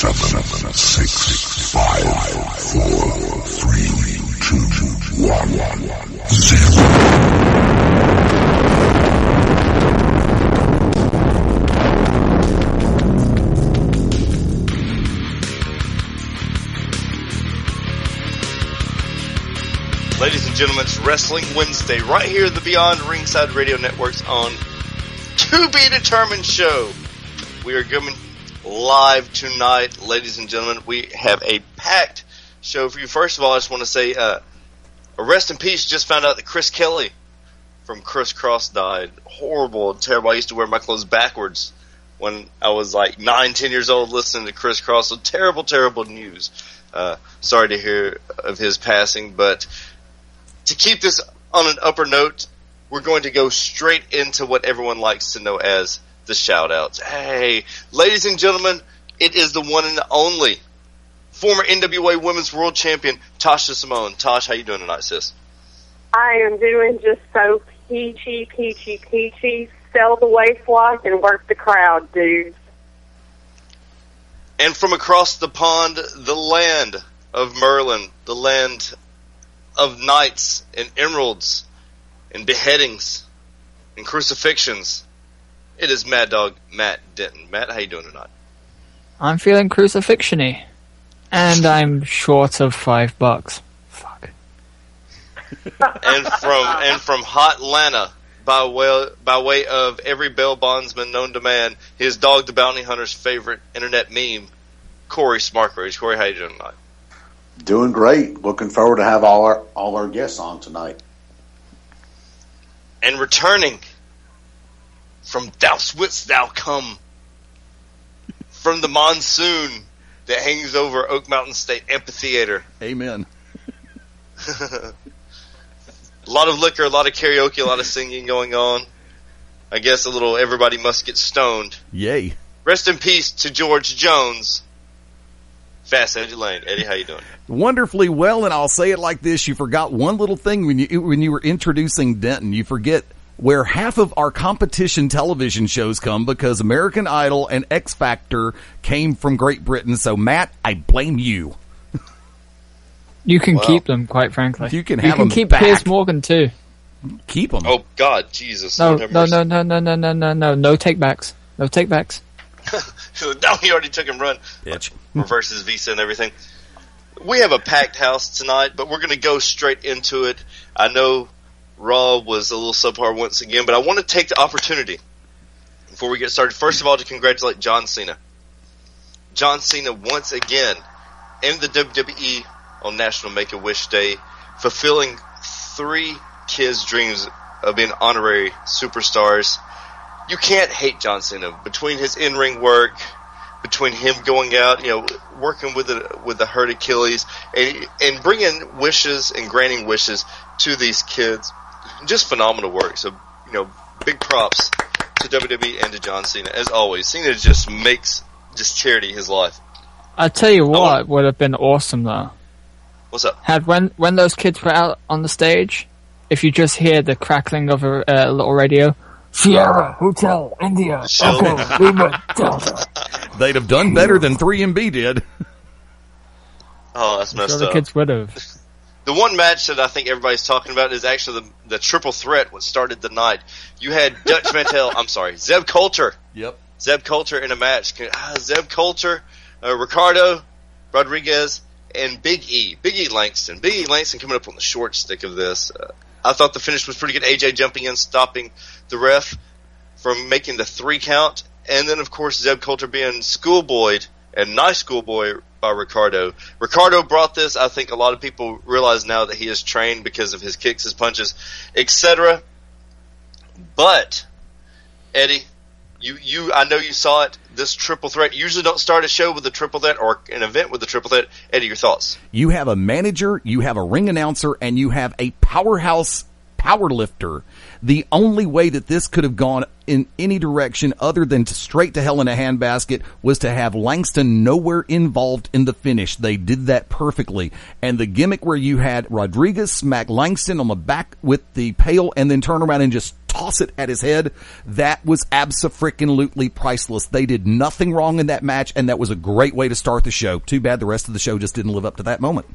7, 6, 5, 4, 3, 2, 1, 0. Ladies and gentlemen, it's Wrestling Wednesday right here at the Beyond Ringside Radio Networks on To Be Determined show. We are coming live tonight, ladies and gentlemen. We have a packed show for you. First of all, I just want to say, a rest in peace. Just found out that Chris Kelly from Criss Cross died. Horrible, terrible. I used to wear my clothes backwards when I was like 9, 10 years old listening to Criss Cross. So terrible, terrible news. Sorry to hear of his passing, but to keep this on an upper note, we're going to go straight into what everyone likes to know as the shout-outs. Hey, ladies and gentlemen, it is the one and only former NWA Women's World Champion, Tasha Simone. Tosh, how you doing tonight, sis? I am doing just so peachy. Sell the waist walk and work the crowd, dudes. And from across the pond, the land of Merlin, the land of knights and emeralds and beheadings and crucifixions, it is Mad Dog Matt Denton. Matt, how you doing tonight? I'm feeling crucifixion-y. And I'm short of $5. Fuck. and from hot Atlanta, by way of every bail bondsman known to man, his Dog the Bounty Hunter's favorite internet meme, Corey Smarkrage. Corey, how you doing tonight? Doing great. Looking forward to have all our guests on tonight. And returning from thou wouldst thou come, from the monsoon that hangs over Oak Mountain State Amphitheater. Amen. A lot of liquor, a lot of karaoke, a lot of singing going on. I guess a little everybody must get stoned. Yay. Rest in peace to George Jones. Fast Eddie Lane. Eddie, how you doing? Wonderfully well, and I'll say it like this. You forgot one little thing when you were introducing Denton. You forget where half of our competition television shows come, because American Idol and X Factor came from Great Britain. So, Matt, I blame you. You can keep them, quite frankly. You can have them keep back. Piers Morgan, too. Keep them. Oh, God, Jesus. No take-backs. No take-backs. No, he already took him run. Bitch. Reverses visa and everything. We have a packed house tonight, but we're going to go straight into it. I know Raw was a little subpar once again, but I want to take the opportunity before we get started, first of all, to congratulate John Cena. John Cena once again in the WWE on National Make-A-Wish Day, fulfilling 3 kids' dreams of being honorary superstars. You can't hate John Cena. Between his in-ring work, between him going out, working with the hurt Achilles, and bringing wishes and granting wishes to these kids, just phenomenal work. So, big props to WWE and to John Cena. As always, Cena just makes charity his life. I tell you what would have been awesome, though. What's up? When those kids were out on the stage, if you just hear the crackling of a little radio, Sierra, Hotel, India, Echo, Lima, Delta. They'd have done better than 3MB did. Oh, that's messed the up. kids would have. The one match that I think everybody's talking about is actually the triple threat, what started the night. You had Dutch Mantel, Zeb Coulter. Yep. Zeb Coulter in a match. Zeb Coulter, Ricardo, Rodriguez, and Big E Langston. Big E Langston coming up on the short stick of this. I thought the finish was pretty good. AJ jumping in, stopping the ref from making the 3 count. And then, of course, Zeb Coulter being schoolboyed, and nice schoolboy by Ricardo. Ricardo brought this. I think a lot of people realize now that he is trained because of his kicks, his punches, etc. But, Eddie, I know you saw it, this triple threat. You usually don't start a show with a triple threat or an event with a triple threat. Eddie, your thoughts? You have a manager, you have a ring announcer, and you have a powerhouse powerlifter. The only way that this could have gone in any direction other than straight to hell in a handbasket was to have Langston nowhere involved in the finish. They did that perfectly. And the gimmick where you had Rodriguez smack Langston on the back with the pail and then turn around and just toss it at his head. That was abso-freaking-lutely priceless. They did nothing wrong in that match, and that was a great way to start the show. Too bad the rest of the show just didn't live up to that moment.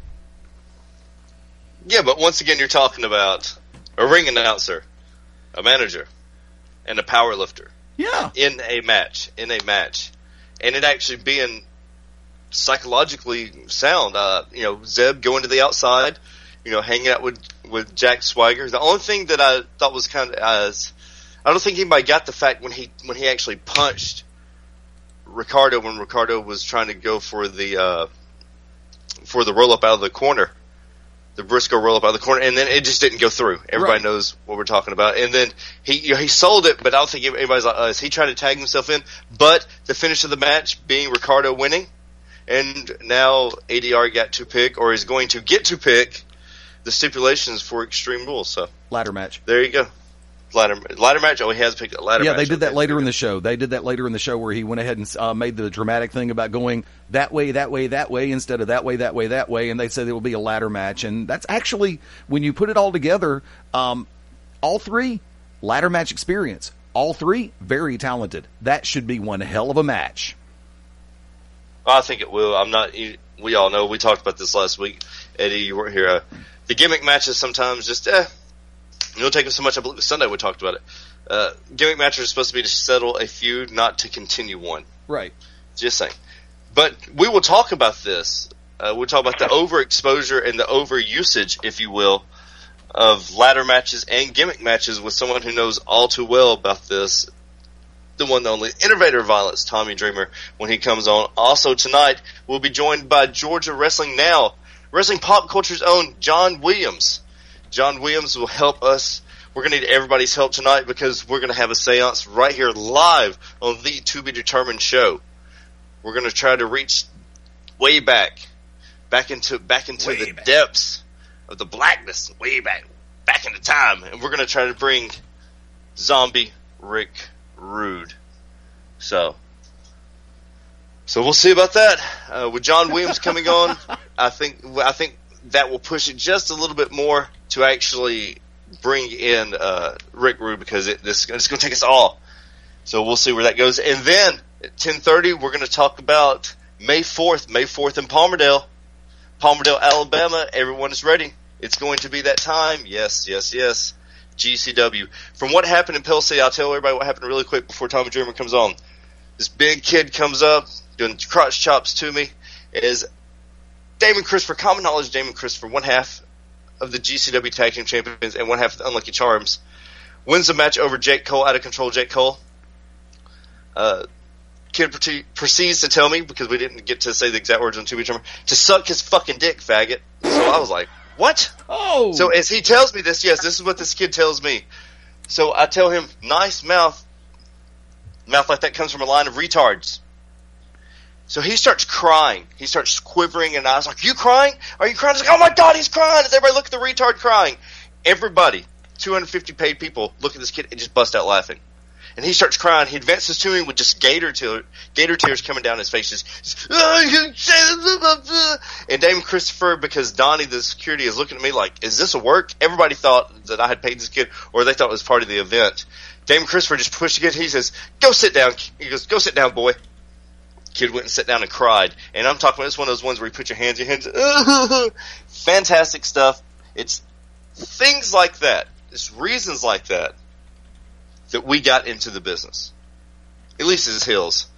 Yeah, but once again, you're talking about a ring announcer, a manager, and a power lifter. Yeah. In a match. And it actually being psychologically sound. Zeb going to the outside, hanging out with Jack Swagger. The only thing that I thought was kind of I don't think anybody got the fact when he actually punched Ricardo when Ricardo was trying to go for the roll up out of the corner. The Briscoe roll up out of the corner, and then it just didn't go through. Everybody knows what we're talking about. And then he sold it, but I don't think anybody's like, is he trying to tag himself in? But the finish of the match being Ricardo winning, and now ADR got to pick, or is going to get to pick, the stipulations for Extreme Rules. So ladder match. There you go. Ladder match. Oh, he has picked a ladder match. Yeah, they did that later in the show. They did that later in the show where he went ahead and made the dramatic thing about going that way, instead of that way, and they said it will be a ladder match. And that's actually, when you put it all together, all three, ladder match experience. All three, very talented. That should be one hell of a match. I think it will. We all know. We talked about this last week. Eddie, you weren't here. The gimmick matches sometimes just, you don't take them so much. I believe Sunday we talked about it. Gimmick matches are supposed to be to settle a feud, not to continue one. Right. Just saying. But we will talk about this. We'll talk about the overexposure and the overusage, if you will, of ladder matches and gimmick matches with someone who knows all too well about this. The one, the only Innovator of Violence, Tommy Dreamer, when he comes on. Also tonight, we'll be joined by Georgia Wrestling Now, Wrestling Pop Culture's own John Williams. John Williams will help us. We're going to need everybody's help tonight because we're going to have a seance right here live on the To Be Determined show. We're going to try to reach way back into the depths of the blackness, way back into time. And we're going to try to bring zombie Rick Rude. So we'll see about that. With John Williams coming on, I think that will push it just a little bit more to actually bring in Rick Rude because it's going to take us all. So we'll see where that goes. And then at 10:30, we're going to talk about May 4th in Palmerdale, Alabama. Everyone is ready. It's going to be that time. Yes. GCW. From what happened in Pell City, I'll tell everybody what happened really quick before Tommy Dreamer comes on. This big kid comes up doing crotch chops to me. Is Damon Christopher, common knowledge Damon Christopher, one half of the GCW Tag Team Champions and one half of the Unlucky Charms, wins the match over Jake Cole, out of control Jake Cole. Kid proceeds to tell me, because we didn't get to say the exact words on To Be Determined, to suck his fucking dick, faggot. So I was like, what? Oh! So as he tells me this, yes, this is what this kid tells me. So I tell him, nice mouth. Mouth like that comes from a line of retards. So he starts crying. He starts quivering, and I was like, you crying? Are you crying? I was like, oh my God, he's crying. As everybody look at the retard crying. Everybody, 250 paid people, look at this kid and just bust out laughing. And he starts crying. He advances to me with just gator tears coming down his face. And Damon Christopher, because Donnie, the security, is looking at me like, is this a work? Everybody thought that I had paid this kid, or they thought it was part of the event. Damon Christopher just pushed the kid. He says, go sit down. He goes, go sit down, boy. Kid went and sat down and cried. And I'm talking about, it's one of those ones where you put your hands. Fantastic stuff. It's things like that. It's reasons like that we got into the business. At least as Hills.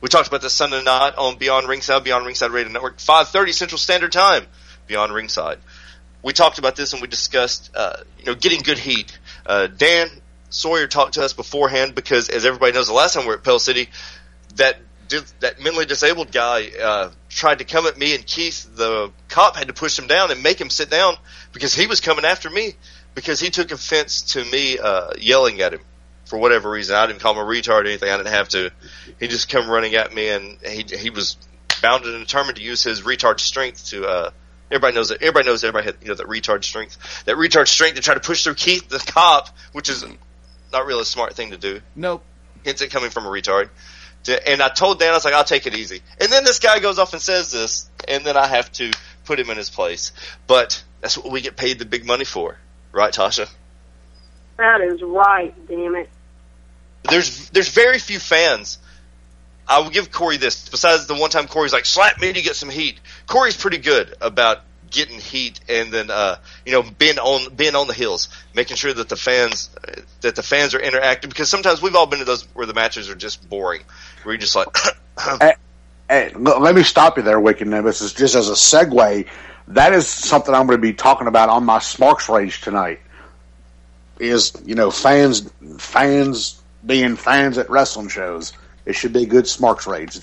We talked about this Sunday night on Beyond Ringside Radio Network, 5:30 Central Standard Time, Beyond Ringside. We talked about this and we discussed, getting good heat. Dan Sawyer talked to us beforehand because, as everybody knows, the last time we were at Pell City, that mentally disabled guy tried to come at me, and Keith, the cop, had to push him down and make him sit down because he was coming after me because he took offense to me yelling at him for whatever reason. I didn't call him a retard or anything. I didn't have to. He just come running at me, and he was bound and determined to use his retard strength to everybody knows that everybody had that retard strength. That retard strength to try to push through Keith, the cop, which is not really a smart thing to do. Nope. Hence it coming from a retard. And I told Dan, I was like, I'll take it easy. And then this guy goes off and says this, and then I have to put him in his place. But that's what we get paid the big money for. Right, Tasha? That is right, damn it. There's very few fans. I will give Corey this. Besides the one time Corey's like, slap me to get some heat. Corey's pretty good about getting heat and then being on the heels, making sure that the fans are interactive, because sometimes we've all been to those where the matches are just boring, where you're just like Hey, let me stop you there, Wicked Nemesis. Just as a segue, that is something I'm going to be talking about on my Smarks Rage tonight. Is, fans being fans at wrestling shows. It should be good Smarks Rage.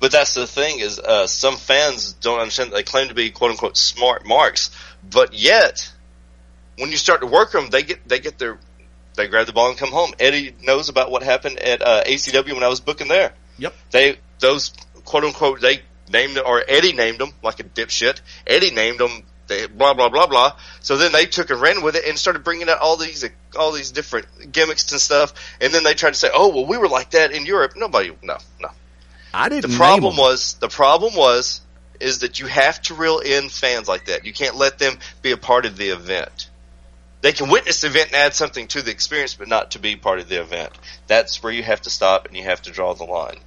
But that's the thing is, some fans don't understand that they claim to be quote unquote smart marks, but yet when you start to work them, they grab the ball and come home. Eddie knows about what happened at ACW when I was booking there. Yep. Those quote unquote, they named them, or Eddie named them like a dipshit. Eddie named them blah blah blah blah. So then they took and ran with it and started bringing out all these different gimmicks and stuff. And then they tried to say, "Oh well, we were like that in Europe." No. I didn't. The problem was that you have to reel in fans like that. You can't let them be a part of the event. They can witness the event and add something to the experience, but not to be part of the event. That's where you have to stop and you have to draw the line.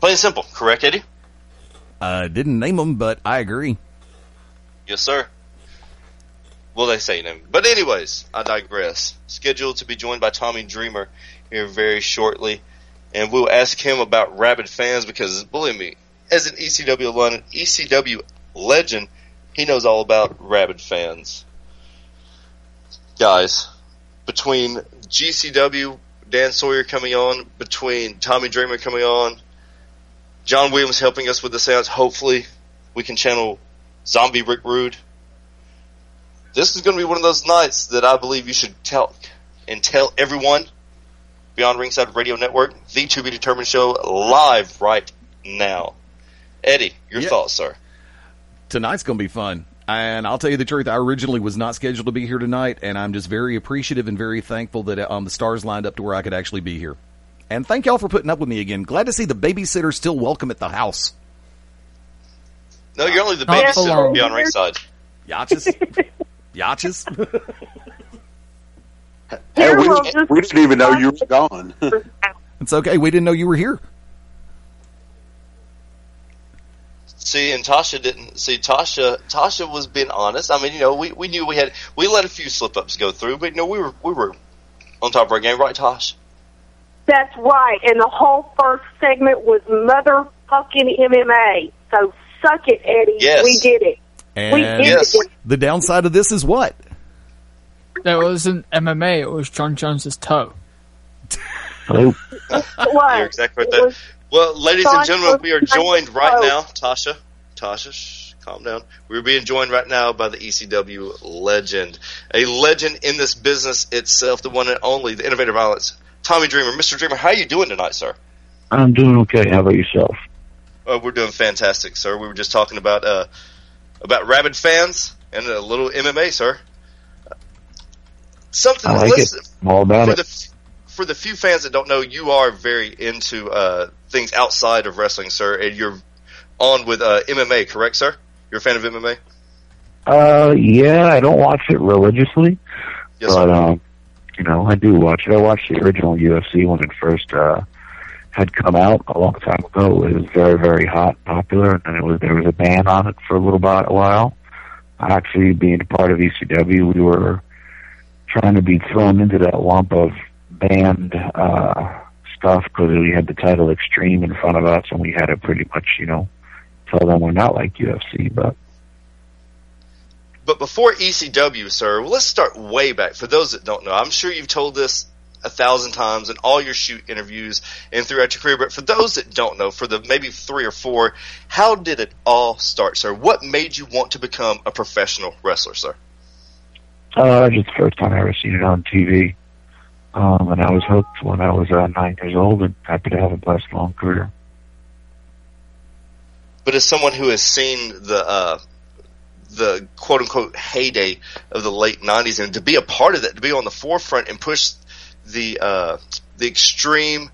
Plain and simple, correct, Eddie? Didn't name them, but I agree. Yes, sir. Well, they say name. But anyways, I digress. Scheduled to be joined by Tommy Dreamer here very shortly. And we'll ask him about rabid fans because, believe me, as an ECW legend, he knows all about rabid fans. Guys, between GCW, Dan Sawyer coming on, between Tommy Dreamer coming on, John Williams helping us with the seance, hopefully we can channel Zombie Rick Rude. This is going to be one of those nights that I believe you should tell everyone. Beyond Ringside Radio Network, the To Be Determined show, live right now. Eddie, your thoughts, sir? Tonight's going to be fun. And I'll tell you the truth, I originally was not scheduled to be here tonight, and I'm just very appreciative and very thankful that the stars lined up to where I could actually be here. And thank y'all for putting up with me again. Glad to see the babysitter still welcome at the house. No, you're only the babysitter Beyond Ringside. Yatches? Hey, we didn't even know you were gone. It's okay. We didn't know you were here. See, and Tasha didn't. See, Tasha was being honest. I mean, we knew we let a few slip-ups go through, but, we were on top of our game. Right, Tosh? That's right. And the whole first segment was motherfucking MMA. So suck it, Eddie. Yes. We did it. And the downside of this is what? There wasn't MMA, it was John Jones's toe. What? You're exactly right there. Well, ladies and gentlemen, we are joined right now. Tasha, shh, calm down. We're being joined right now by the ECW legend. A legend in this business itself, the one and only, the Innovator of Violence, Tommy Dreamer. Mr. Dreamer, how are you doing tonight, sir? I'm doing okay. How about yourself? We're doing fantastic, sir. We were just talking about rabid fans and a little MMA, sir. Something. I like it. I'm all about it. For the few fans that don't know, you are very into things outside of wrestling, sir, and you're on with MMA, correct, sir? You're a fan of MMA? Yeah, I don't watch it religiously, yes, but sir. I do watch it. I watched the original UFC when it first had come out a long time ago. It was very, very hot, popular, and then there was a ban on it for a while. Actually, being a part of ECW, we were trying to be thrown into that lump of banned stuff because we had the title Extreme in front of us, and we had to pretty much, tell them we're not like UFC. But before ECW, sir, let's start way back. For those that don't know, I'm sure you've told this 1,000 times in all your shoot interviews and throughout your career, but for those that don't know, for the maybe 3 or 4, how did it all start, sir? What made you want to become a professional wrestler, sir? Just the first time I ever seen it on TV. And I was hooked when I was 9 years old and happy to have a blessed long career. But as someone who has seen the quote-unquote heyday of the late 90s, and to be a part of that, to be on the forefront and push the extreme,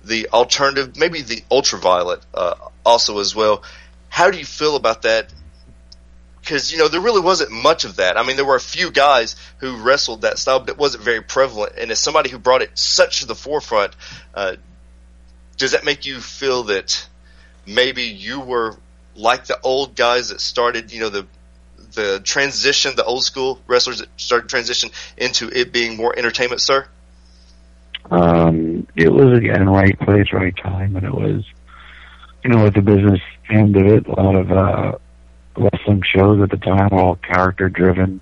the alternative, maybe the ultraviolet also as well, how do you feel about that because, there really wasn't much of that. I mean, there were a few guys who wrestled that style, but it wasn't very prevalent. And as somebody who brought it such to the forefront, does that make you feel that maybe you were like the old guys that started, the transition, the old school wrestlers that started transition into it being more entertainment, sir? It was, again, right place, right time, and it was, with the business end of it, a lot of wrestling shows at the time were all character-driven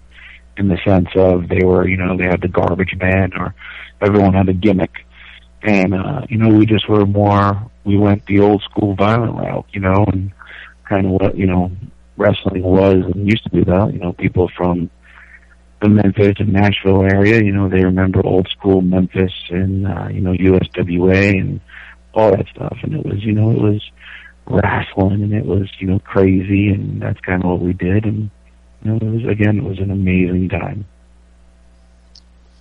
in the sense of they were, they had the garbage man, or everyone had a gimmick. And, we just were more, we went the old school violent route, and kind of what, wrestling was and used to be that. People from the Memphis and Nashville area, they remember old school Memphis and, USWA and all that stuff. And it was, it was wrestling and it was, crazy, and that's kind of what we did. And, it was an amazing time.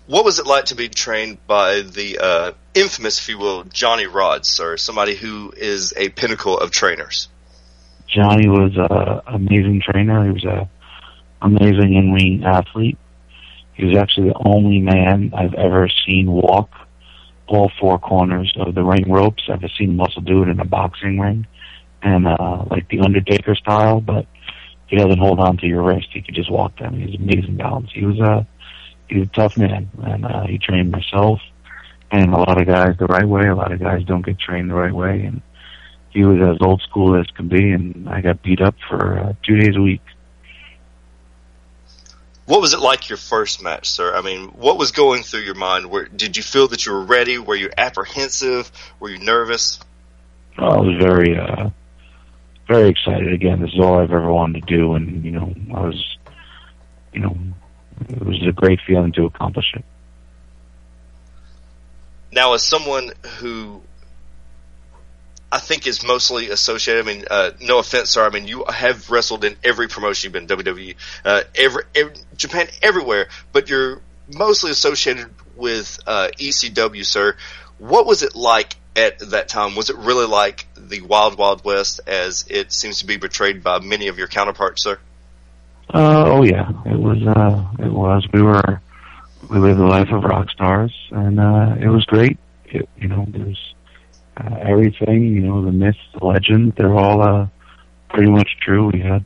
What was it like to be trained by the infamous, if you will, Johnny Rods, sir, somebody who is a pinnacle of trainers? Johnny was an amazing trainer. He was an amazing in-ring athlete. He was actually the only man I've ever seen walk all four corners of the ring ropes. I've seen him also do it in a boxing ring, and like the Undertaker style, but he doesn't hold on to your wrist. He could just walk them. He was amazing balance. He was a tough man, and he trained myself and a lot of guys the right way. A lot of guys don't get trained the right way, and he was as old school as can be, and I got beat up for 2 days a week. What was it like your first match, sir? I mean, what was going through your mind? Did you feel that you were ready? Were you apprehensive? Were you nervous? Oh, I was very, very excited. Again, this is all I've ever wanted to do, and, I was, it was a great feeling to accomplish it. Now, as someone who I think is mostly associated, I mean, no offense, sir, I mean, you have wrestled in every promotion you've been, WWE, every Japan, everywhere, but you're mostly associated with ECW, sir. What was it like at that time? Was it really like the Wild Wild West, as it seems to be portrayed by many of your counterparts, sir? Oh yeah, it was. It was. We lived the life of rock stars, and it was great. There's everything. The myths, the legends. They're all pretty much true. It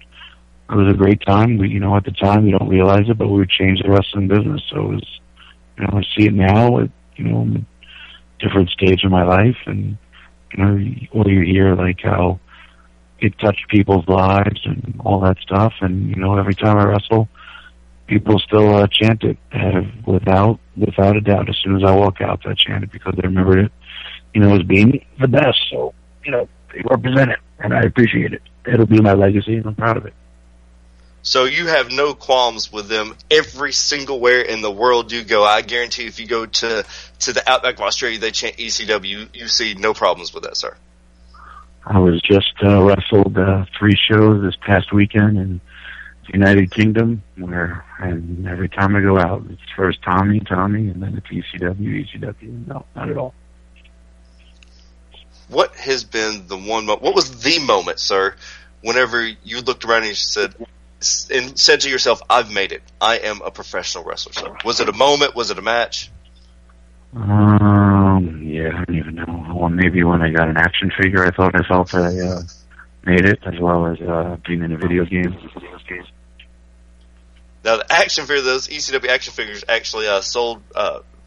was a great time. At the time, we don't realize it, but we would change the wrestling business. So it was. I see it now. I'm at a different stage of my life, and you hear like how it touched people's lives and all that stuff. And, every time I wrestle, people still chant it without a doubt. As soon as I walk out, I chant it because they remembered it, as being the best. So, they represent it, and I appreciate it. It'll be my legacy, and I'm proud of it. So you have no qualms with them every single where in the world you go. I guarantee if you go to the outback of Australia, they chant ECW. You see no problems with that, sir. I was just wrestled 3 shows this past weekend in the United Kingdom, and every time I go out, it's first Tommy, and then it's ECW. No, not at all. What has been what was the moment, sir, whenever you looked around and you said to yourself, I've made it. I am a professional wrestler, sir? Was it a moment? Was it a match? Yeah, I don't even know. Well, maybe when I got an action figure, I thought I made it, as well as being in a video game. Now, the action figure, those ECW action figures actually sold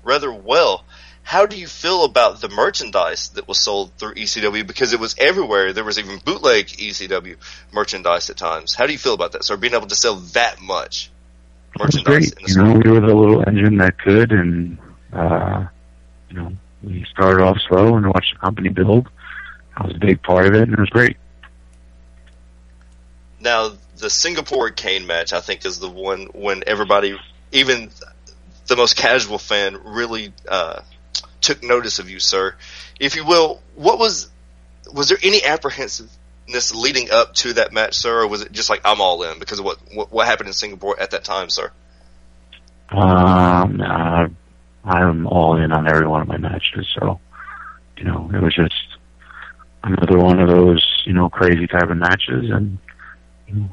rather well. How do you feel about the merchandise that was sold through ECW? Because it was everywhere. There was even bootleg ECW merchandise at times. How do you feel about that, sir, being able to sell that much merchandise? Great. We were the little engine that could, and we started off slow and watched the company build. I was a big part of it, and it was great. Now, the Singapore cane match, I think, is the one when everybody, even the most casual fan, really took notice of you, sir. If you will, was there any apprehensiveness leading up to that match, sir, or was it just like I'm all in because of what happened in Singapore at that time, sir? I'm all in on every one of my matches, so it was just another one of those crazy type of matches, and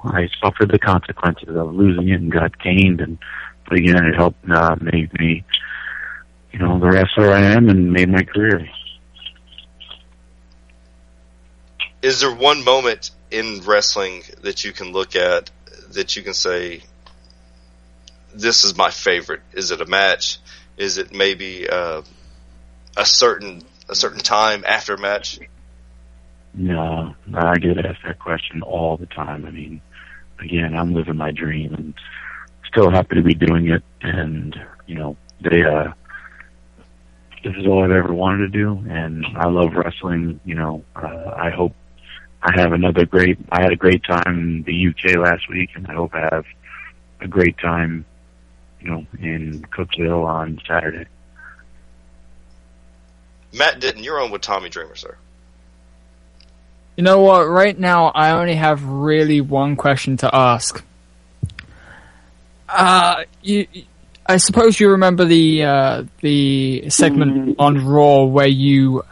I suffered the consequences of losing it and got caned, but again, it helped make me, the wrestler I am and made my career. Is there one moment in wrestling that you can look at that you can say, this is my favorite? Is it a match? Is it maybe a certain time after a match? No, I get asked that question all the time. I mean, again, I'm living my dream and still happy to be doing it. And, this is all I've ever wanted to do. And I love wrestling. I hope I had a great time in the UK last week, and I hope I have a great time, in Cookville on Saturday. Matt Ditton, you're on with Tommy Dreamer, sir. You know what? Right now, I only have really one question to ask. I suppose you remember the segment on Raw where you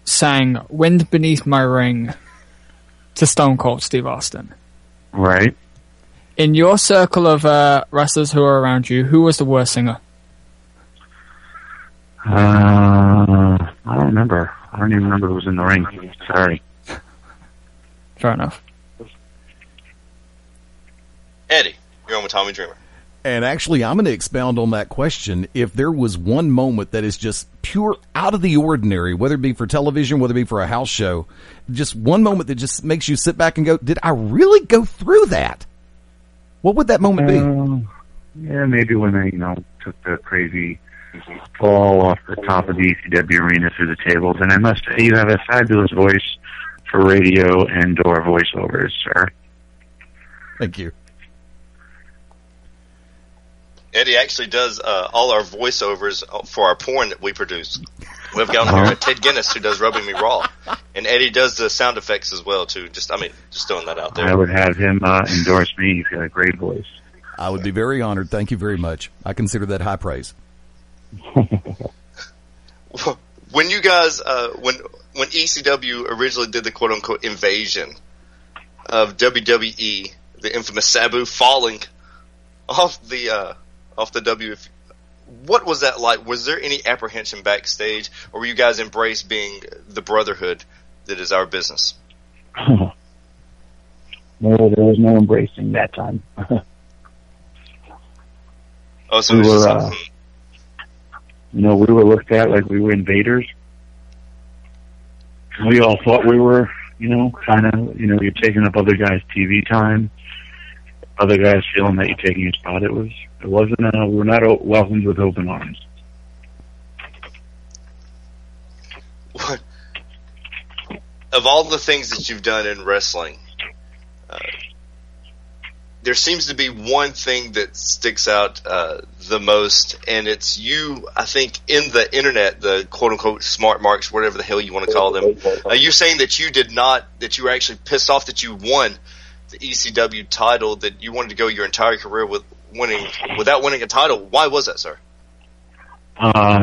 sang "Wind Beneath My Ring" to Stone Cold Steve Austin. Right. In your circle of wrestlers who are around you, who was the worst singer? I don't remember. I don't even remember who was in the ring. Sorry. Fair enough. Eddie, you're on with Tommy Dreamer. And actually, I'm going to expound on that question. If there was one moment that is just pure out of the ordinary, whether it be for television, whether it be for a house show, just one moment that just makes you sit back and go, did I really go through that? What would that moment be? Yeah, maybe when they, took the crazy fall off the top of the ECW arena through the tables. And I must say, you have a fabulous voice for radio and or voiceovers, sir. Thank you. Eddie actually does all our voiceovers for our porn that we produce. We've got on here Ted Guinness, who does Rubbing Me Raw, and Eddie does the sound effects as well too. Just throwing that out there. I would have him endorse me. He's got a great voice. I would be very honored. Thank you very much. I consider that high praise. When you guys, when ECW originally did the quote unquote invasion of WWE, the infamous Sabu falling off the WF, what was that like? Was there any apprehension backstage, or were you guys embrace being the brotherhood that is our business? No, there was no embracing that time. Oh, so we were, we were looked at like we were invaders. We all thought we were, kind of, you're taking up other guys' TV time. Other guys feeling that you're taking a spot. It wasn't, we were not welcomed with open arms. What? Of all the things that you've done in wrestling, there seems to be one thing that sticks out the most, and it's you, I think, in the internet, the quote-unquote smart marks, whatever the hell you want to call them. You're saying that that you were actually pissed off that you won the ECW title, that you wanted to go your entire career without winning a title. Why was that, sir?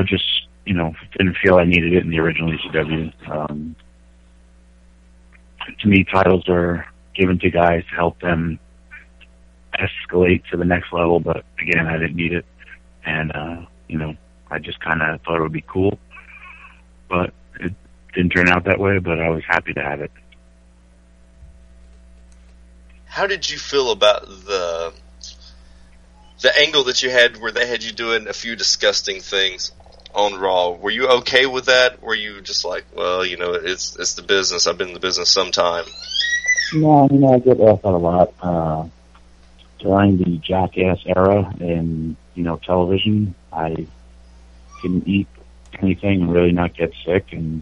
Just, didn't feel I needed it in the original ECW. To me, titles are given to guys to help them escalate to the next level, but again, I didn't need it. And, I just kind of thought it would be cool, but it didn't turn out that way, but I was happy to have it. How did you feel about the angle that you had where they had you doing a few disgusting things on Raw? Were you okay with that? Were you just like, well, it's the business. I've been in the business some time. No, I get asked that a lot. During the Jackass era in, television, I didn't eat anything and really not get sick, and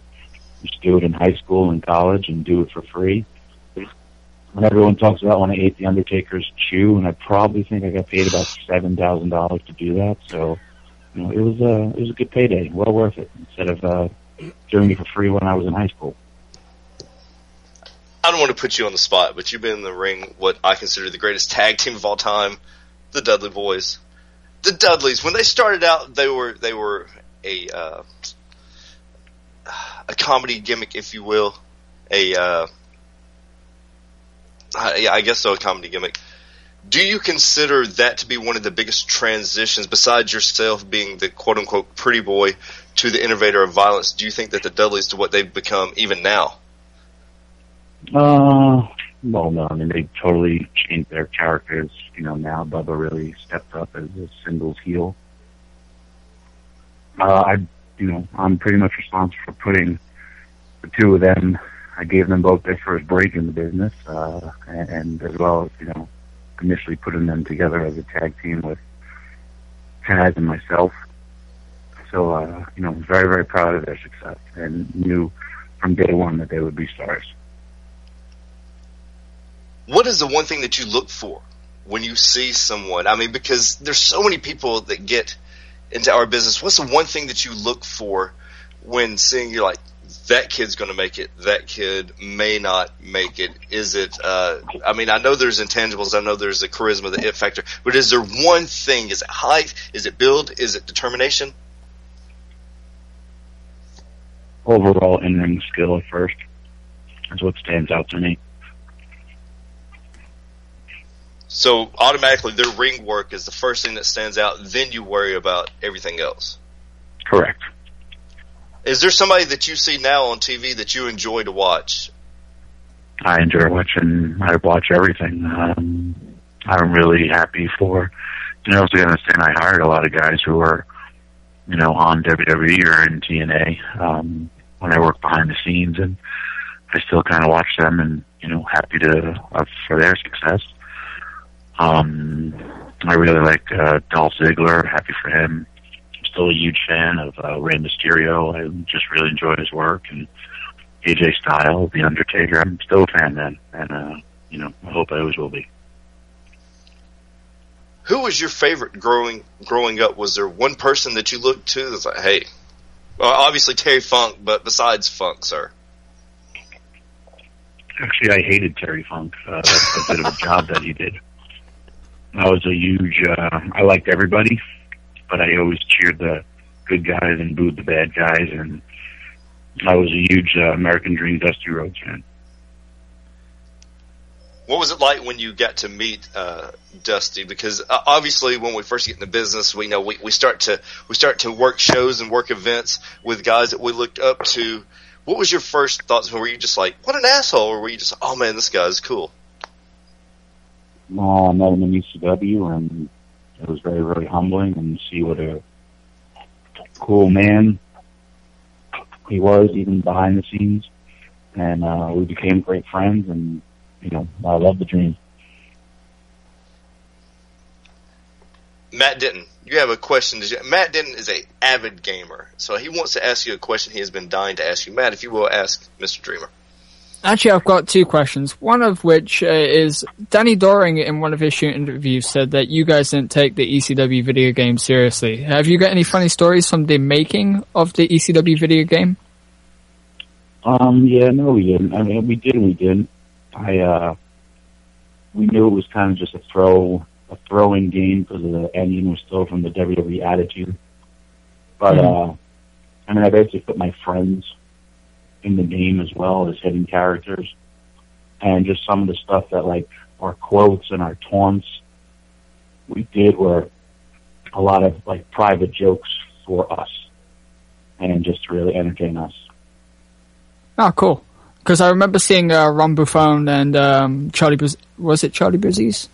just do it in high school and college and do it for free. When everyone talks about when I ate the Undertaker's chew, and I probably think I got paid about $7,000 to do that. So, it was a good payday, well worth it. Instead of doing it for free when I was in high school. I don't want to put you on the spot, but you've been in the ring, what I consider the greatest tag team of all time, the Dudley Boys. The Dudleys, when they started out, they were a comedy gimmick, if you will, I guess so, a comedy gimmick. Do you consider that to be one of the biggest transitions, besides yourself being the quote-unquote pretty boy to the Innovator of Violence? Do you think that the Dudleys to what they've become even now? Well, no. I mean, they totally changed their characters. Now Bubba really stepped up as a singles heel. I'm pretty much responsible for putting the two of them. I gave them both their first break in the business, and as well as, initially putting them together as a tag team with Taz and myself. So, very, very proud of their success and knew from day one that they would be stars. What is the one thing that you look for when you see someone? I mean, because there's so many people that get into our business. What's the one thing that you look for when seeing you're like, that kid's going to make it, that kid may not make it? Is it, I mean, I know there's intangibles, I know there's the charisma, the it factor, but is there one thing? Is it height? Is it build? Is it determination? Overall in-ring skill at first is what stands out to me. So automatically their ring work is the first thing that stands out, then you worry about everything else. Correct. Is there somebody that you see now on TV that you enjoy to watch? I enjoy watching. I watch everything. I'm really happy for. I was going to say I hired a lot of guys who were, on WWE or in TNA when I worked behind the scenes, and I still kind of watch them and happy for their success. I really like Dolph Ziggler. Happy for him. I'm still a huge fan of Rey Mysterio. I just really enjoyed his work. And AJ Styles, The Undertaker. I'm still a fan then, and I hope I always will be. Who was your favorite growing up? Was there one person that you looked to that's like, hey, well, obviously Terry Funk, but besides Funk, sir? Actually, I hated Terry Funk. That's a bit of a job that he did. I was a huge, I liked everybody, but I always cheered the good guys and booed the bad guys, and I was a huge American Dream Dusty Rhodes fan. What was it like when you got to meet Dusty? Because obviously, when we first get in the business, we start to work shows and work events with guys that we looked up to. What was your first thoughts? Were you just like, what an asshole? Or were you just, oh man, this guy's cool? I met him in ECW, and it was very, very humbling, and to see what a cool man he was, even behind the scenes. And we became great friends, and, I love the Dream. Matt Denton, you have a question. Matt Denton is an avid gamer, so he wants to ask you a question he has been dying to ask you. Matt, if you will, ask Mr. Dreamer. Actually, I've got two questions. One of which is Danny Doring in one of his shoot interviews said that you guys didn't take the ECW video game seriously. Have you got any funny stories from the making of the ECW video game? Yeah, no, we didn't. I mean, we did and we didn't. We knew it was kind of just a throw-in game because the ending was still from the WWE Attitude. But, I basically put my friends in the game as well as hidden characters, and just some of the stuff that our quotes and our taunts we did were a lot of private jokes for us and just to really entertain us. Oh, cool. Because I remember seeing Ron Buffon and Charlie was it Charlie Brizzies?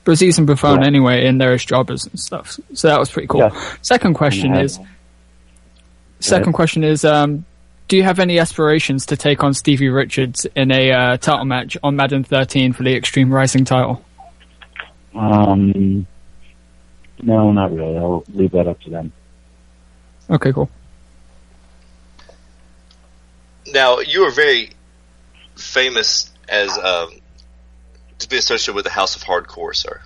Brizzies and Buffon anyway in there as jobbers and stuff. So that was pretty cool. Yeah. Second question is, do you have any aspirations to take on Stevie Richards in a title match on Madden 13 for the Extreme Rising title? No, not really. I'll leave that up to them. Okay, cool. Now, you are very famous as to be associated with the House of Hardcore, sir.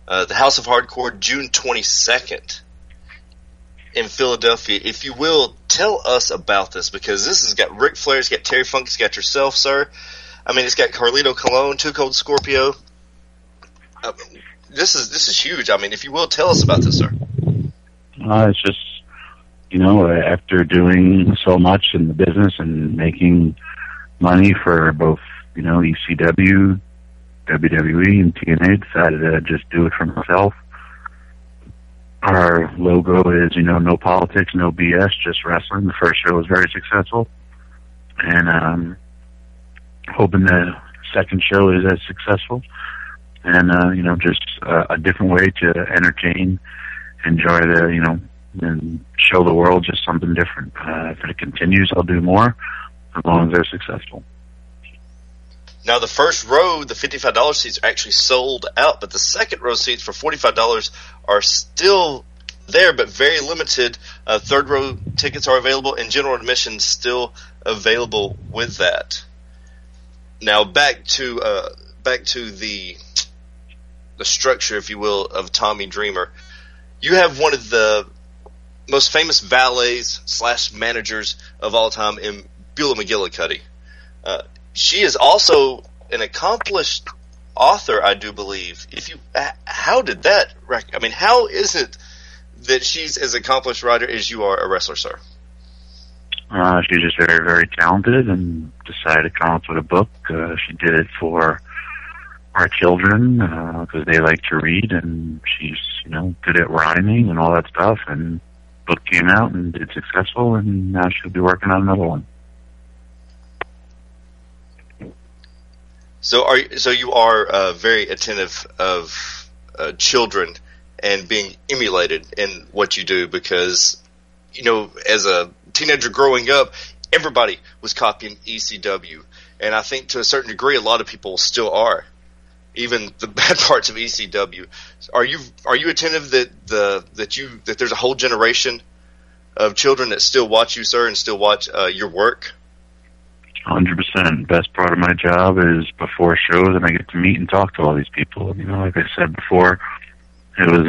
The House of Hardcore, June 22nd. In Philadelphia. If you will, tell us about this, because this has got Ric Flair, it's got Terry Funk, it's got yourself, sir. I mean, it's got Carlito Colon, Too Cold Scorpio. This is huge. I mean, if you will, tell us about this, sir. It's just, after doing so much in the business and making money for both, ECW, WWE and TNA decided to just do it for myself. Our logo is, no politics, no BS, just wrestling. The first show was very successful, and hoping the second show is as successful. And just a different way to entertain, enjoy and show the world just something different. If it continues, I'll do more, as long as they're successful. Now, the first row, the $55 seats, are actually sold out, but the second row seats for $45 are still there, but very limited. Third row tickets are available, and general admission still available with that. Now, back to the structure, if you will, of Tommy Dreamer. You have one of the most famous valets / managers of all time in Beulah McGillicuddy. She is also an accomplished author, I do believe. How did that? How is it that she's as accomplished writer as you are a wrestler, sir? She's just very, very talented and decided to come up with a book. She did it for our children because they like to read, and she's good at rhyming and all that stuff. And the book came out and did successful, and now she'll be working on another one. So you are very attentive of children and being emulated in what you do, because as a teenager growing up, everybody was copying ECW, and I think to a certain degree, a lot of people still are, even the bad parts of ECW. Are you attentive that there's a whole generation of children that still watch you, sir, and still watch your work? 100%. Best part of my job is before shows, and I get to meet and talk to all these people. Like I said before, it was,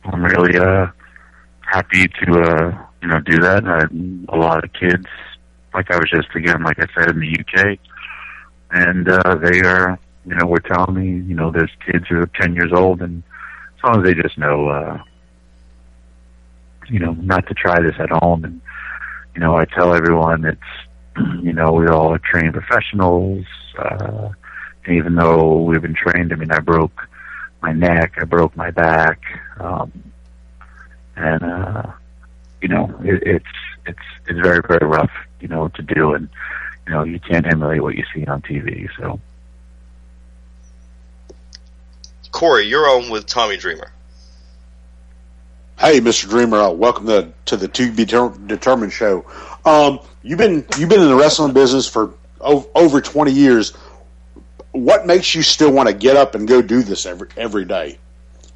I'm really happy to, do that. I had a lot of kids, like I said, in the UK, and they are, were telling me, there's kids who are 10 years old, and as long as they just know, not to try this at home, and, I tell everyone it's, we all are trained professionals, and even though we've been trained, I broke my neck, I broke my back, and it's very, very rough, to do, and you can't emulate what you see on TV. So, Corey, you're on with Tommy Dreamer. Hey, Mr. Dreamer, welcome to the To Be Determined show. You've been in the wrestling business for over 20 years. What makes you still want to get up and go do this every day?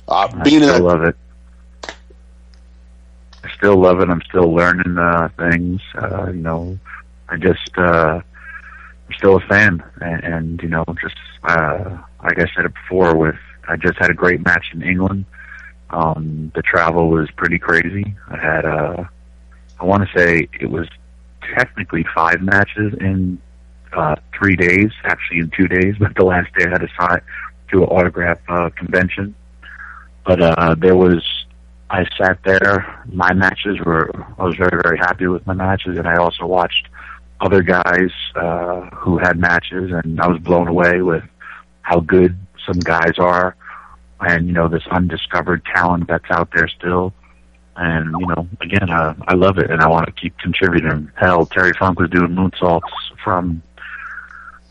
I love it. I still love it. I'm still learning things. I'm still a fan, and just like I said it before, I just had a great match in England. The travel was pretty crazy. I had I want to say it was technically 5 matches in 3 days, actually in 2 days, but the last day I had to do an autograph convention. But I sat there, my matches I was very, very happy with my matches, and I also watched other guys who had matches, and I was blown away with how good some guys are, and this undiscovered talent that's out there still. And again, I love it, and I want to keep contributing. Hell, Terry Funk was doing moonsaults from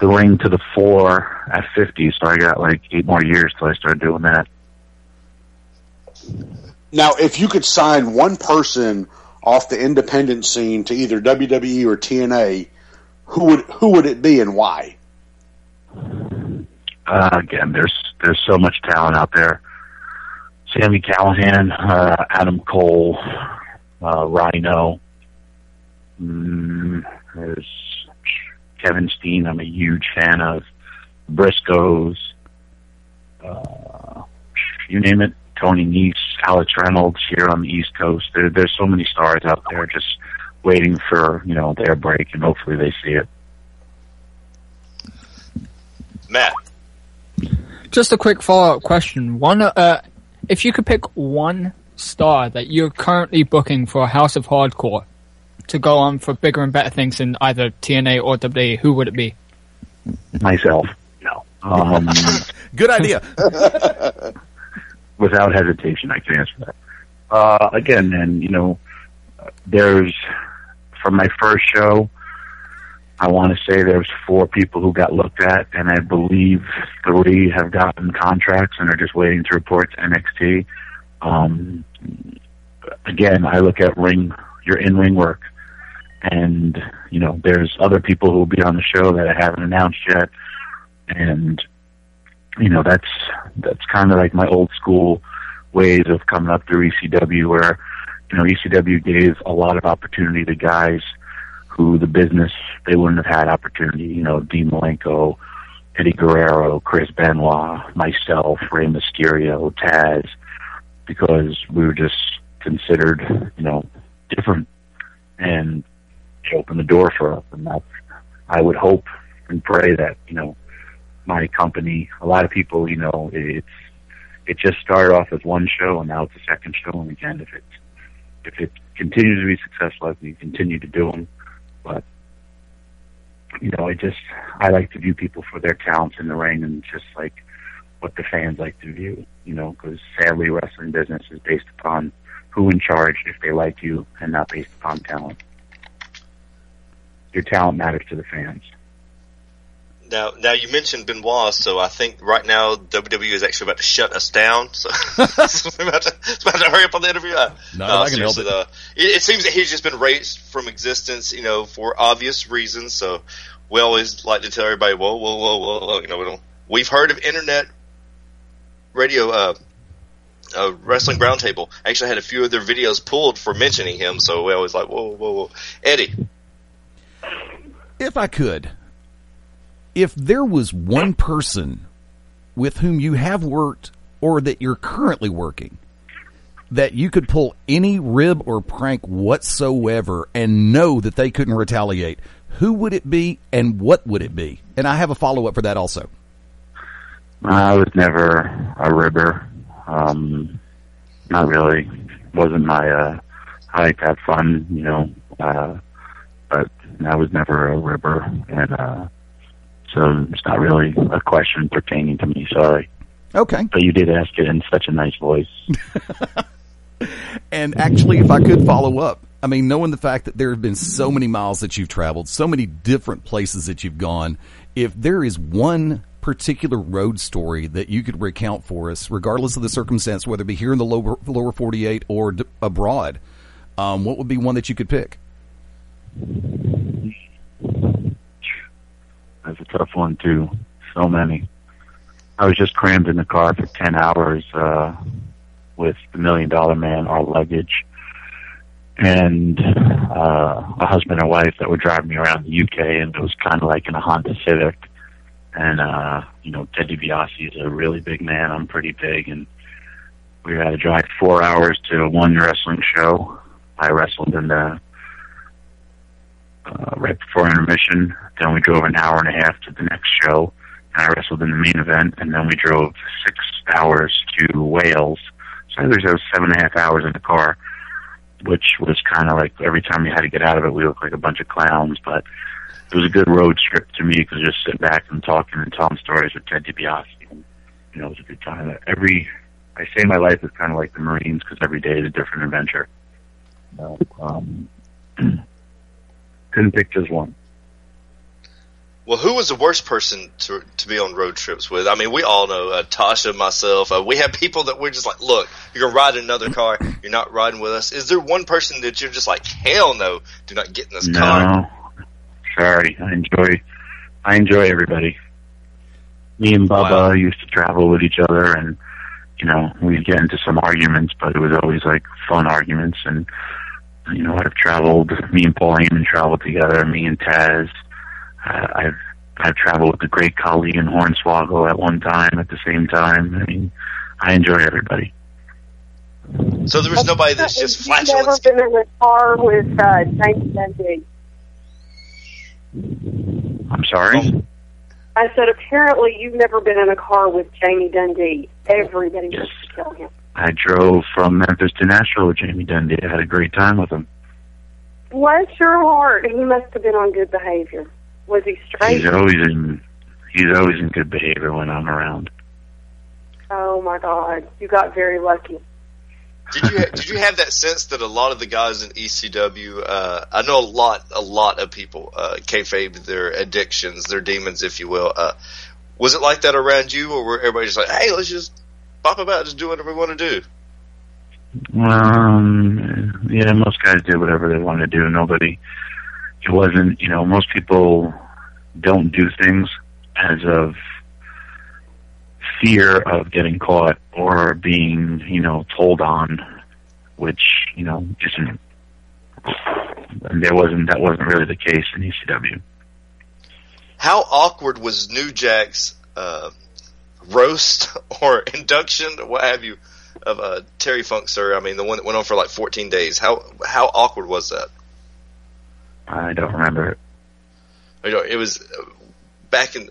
the ring to the floor at 50, so I got like 8 more years till I started doing that. Now, if you could sign one person off the independent scene to either WWE or TNA, who would it be and why? Again, there's so much talent out there. Sami Callihan, Adam Cole, Rhino. There's Kevin Steen. I'm a huge fan of. Briscoes. You name it. Tony Nese, Alex Reynolds here on the East Coast. There's so many stars out there just waiting for their break, and hopefully they see it. Matt, just a quick follow-up question. If you could pick one star that you're currently booking for House of Hardcore to go on for bigger and better things in either TNA or WWE, who would it be? Myself. No. Good idea. Without hesitation, I can answer that. Again, man, you know, there's, from my first show, I want to say there's 4 people who got looked at, and I believe 3 have gotten contracts and are just waiting to report to NXT. Again, I look at your in-ring work, and, you know, there's other people who will be on the show that I haven't announced yet, and, you know, that's kind of like my old school ways of coming up through ECW, where, you know, ECW gave a lot of opportunity to guys who the business, they wouldn't have had opportunity. You know, Dean Malenko, Eddie Guerrero, Chris Benoit, myself, Rey Mysterio, Taz, because we were just considered, you know, different, and it opened the door for us. And that's, I would hope and pray that, you know, my company, a lot of people, you know, it just started off as one show, and now it's a second show. And again, if it continues to be successful, like we continue to do them. But, you know, I like to view people for their talents in the ring, and just like what the fans like to view, you know, because sadly wrestling business is based upon who in charge, if they like you, and not based upon talent. Your talent matters to the fans. Now you mentioned Benoit, so I think right now WWE is actually about to shut us down. So it's about to hurry up on the interview. I can help it. It seems that he's just been raised from existence, you know, for obvious reasons. So we always like to tell everybody, whoa, you know, we've heard of internet radio, wrestling roundtable. Actually, had a few of their videos pulled for mentioning him. So we always like, whoa, Eddie. If I could. If there was one person with whom you have worked or that you're currently working that you could pull any rib or prank whatsoever and know that they couldn't retaliate, who would it be and what would it be? And I have a follow-up for that also. I was never a ribber. Not really. Wasn't my, I like to have fun, you know, but I was never a ribber, and, so it's not really a question pertaining to me, sorry. Okay. But you did ask it in such a nice voice. And actually, if I could follow up, I mean, knowing the fact that there have been so many miles that you've traveled, so many different places that you've gone, if there is one particular road story that you could recount for us, regardless of the circumstance, whether it be here in the lower 48 or abroad, what would be one that you could pick? That's a tough one, too. So many. I was just crammed in the car for 10 hours with the $1 Million Man, our luggage, and a husband and wife that were driving me around the UK, and it was kind of like in a Honda Civic. And, you know, Ted DiBiase is a really big man. I'm pretty big, and we had to drive 4 hours to one wrestling show. I wrestled in the right before intermission. Then we drove an hour and a half to the next show, and I wrestled in the main event. And then we drove 6 hours to Wales. So there was 7.5 hours in the car, which was kind of like every time we had to get out of it, we looked like a bunch of clowns. But it was a good road trip to me, because just sitting back and talking and telling stories with Ted DiBiase, and, you know, it was a good time. I say my life is kind of like the Marines, because every day is a different adventure. You know, couldn't pick just one. Well, who was the worst person to be on road trips with? I mean, we all know Tasha, myself. We have people that we're just like, look, you're going to ride in another car. You're not riding with us. Is there one person that you're just like, hell no, do not get in this car? No. Sorry. I enjoy everybody. Me and Bubba used to travel with each other, and, you know, we'd get into some arguments, but it was always like fun arguments. And, you know, I've traveled, me and Paul Heyman traveled together, me and Taz. I've traveled with the great Khali and Hornswoggle at one time, at the same time. I mean, I enjoy everybody. So there was nobody that's just flat. You've never been in a car with Jamie Dundee? I'm sorry? I said, apparently you've never been in a car with Jamie Dundee. Everybody wants to kill him. I drove from Memphis to Nashville with Jamie Dundee. I had a great time with him. Bless your heart. He must have been on good behavior. Was he straight? He's He's always in good behavior when I'm around. Oh my God, you got very lucky. Did you have that sense that a lot of the guys in ECW, I know a lot of people kayfabe their addictions, their demons, if you will. Was it like that around you, or were everybody just like, hey, let's just pop about, just do whatever we want to do? Yeah, most guys did whatever they wanted to do. It wasn't, most people don't do things as of fear of getting caught or being, told on, which, isn't, that wasn't really the case in ECW. How awkward was New Jack's roast or induction, or what have you, of Terry Funk, sir? I mean, the one that went on for like 14 days. How awkward was that? I don't remember it. It was back in.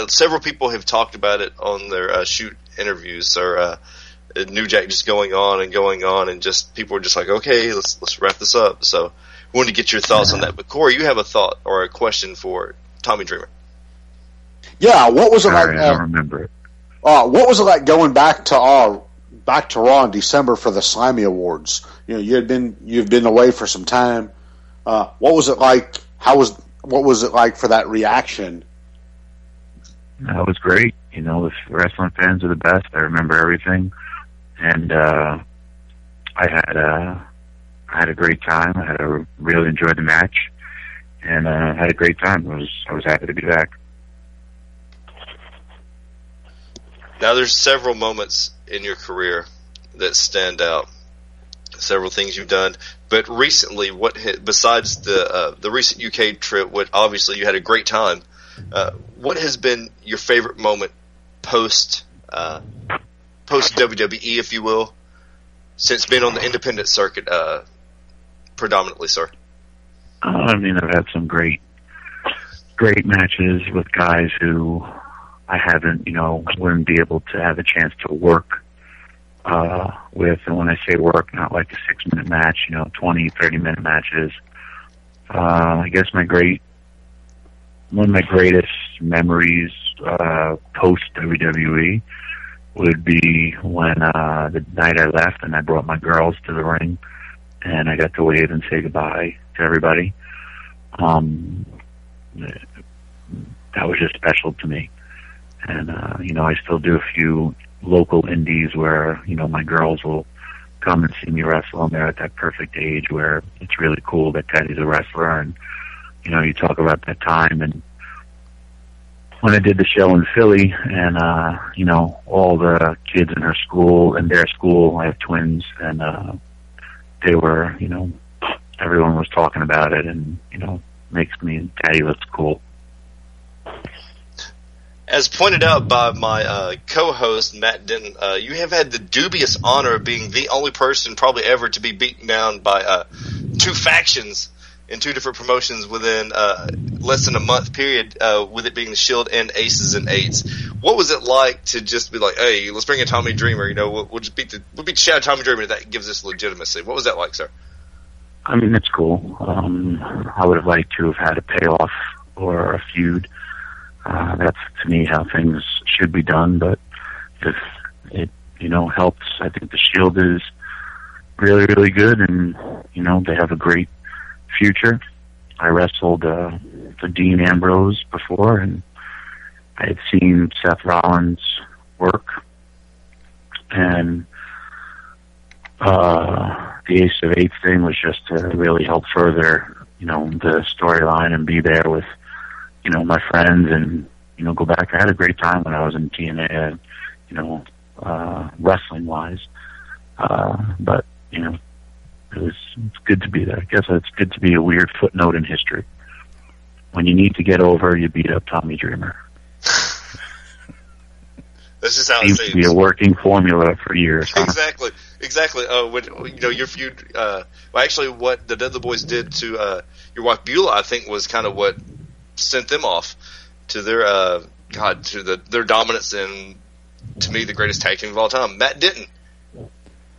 Several people have talked about it on their shoot interviews, or New Jack just going on, and just people were just like, okay, let's wrap this up. So, we wanted to get your thoughts on that. But Corey, you have a thought or a question for Tommy Dreamer? Yeah, what was it like? I don't remember it. What was it like going back to Raw in December for the Slimy Awards? You've been away for some time. What was it like? What was it like for that reaction? It was great. The wrestling fans are the best. I remember everything, and I had a great time. I really enjoyed the match, and I had a great time. I was happy to be back. Now, there's several moments in your career that stand out. Several things you've done, but recently, besides the recent UK trip, what obviously you had a great time. What has been your favorite moment post WWE, if you will, since being on the independent circuit, predominantly, sir? I've had some great matches with guys who I haven't, wouldn't be able to have a chance to work with. And when I say work, not like a 6-minute match, 20, 30-minute matches. I guess one of my greatest memories post WWE would be when the night I left and I brought my girls to the ring and I got to wave and say goodbye to everybody. That was just special to me. And, I still do a few local indies where, my girls will come and see me wrestle, and they're at that perfect age where it's really cool that Daddy's a wrestler. And, you talk about that time. And when I did the show in Philly and, all the kids in their school, I have twins, and they were, everyone was talking about it, and, makes me and Daddy looks cool. As pointed out by my co-host, Matt Denton, you have had the dubious honor of being the only person probably ever to be beaten down by 2 factions in 2 different promotions within less than a month period, with it being the Shield and Aces and Eights. What was it like to just be like, hey, let's bring in Tommy Dreamer, we'll just beat the shit out of Tommy Dreamer, that gives us legitimacy. What was that like, sir? It's cool. I would have liked to have had a payoff or a feud. That's, to me, how things should be done, but if it, helps, I think the Shield is really, really good, and, they have a great future. I wrestled for Dean Ambrose before, and I had seen Seth Rollins work, and the Ace of Eights thing was just to really help further, the storyline and be there with my friends and, go back. I had a great time when I was in TNA, wrestling wise. But, it's good to be there. I guess it's good to be a weird footnote in history. When you need to get over, you beat up Tommy Dreamer. This is how it seems to be a working formula for years. Huh? Exactly. When your feud. Actually, what the Dudley Boys did to your wife Beulah, I think, was kind of what sent them off to their their dominance and, to me, the greatest tag team of all time. Matt Denton,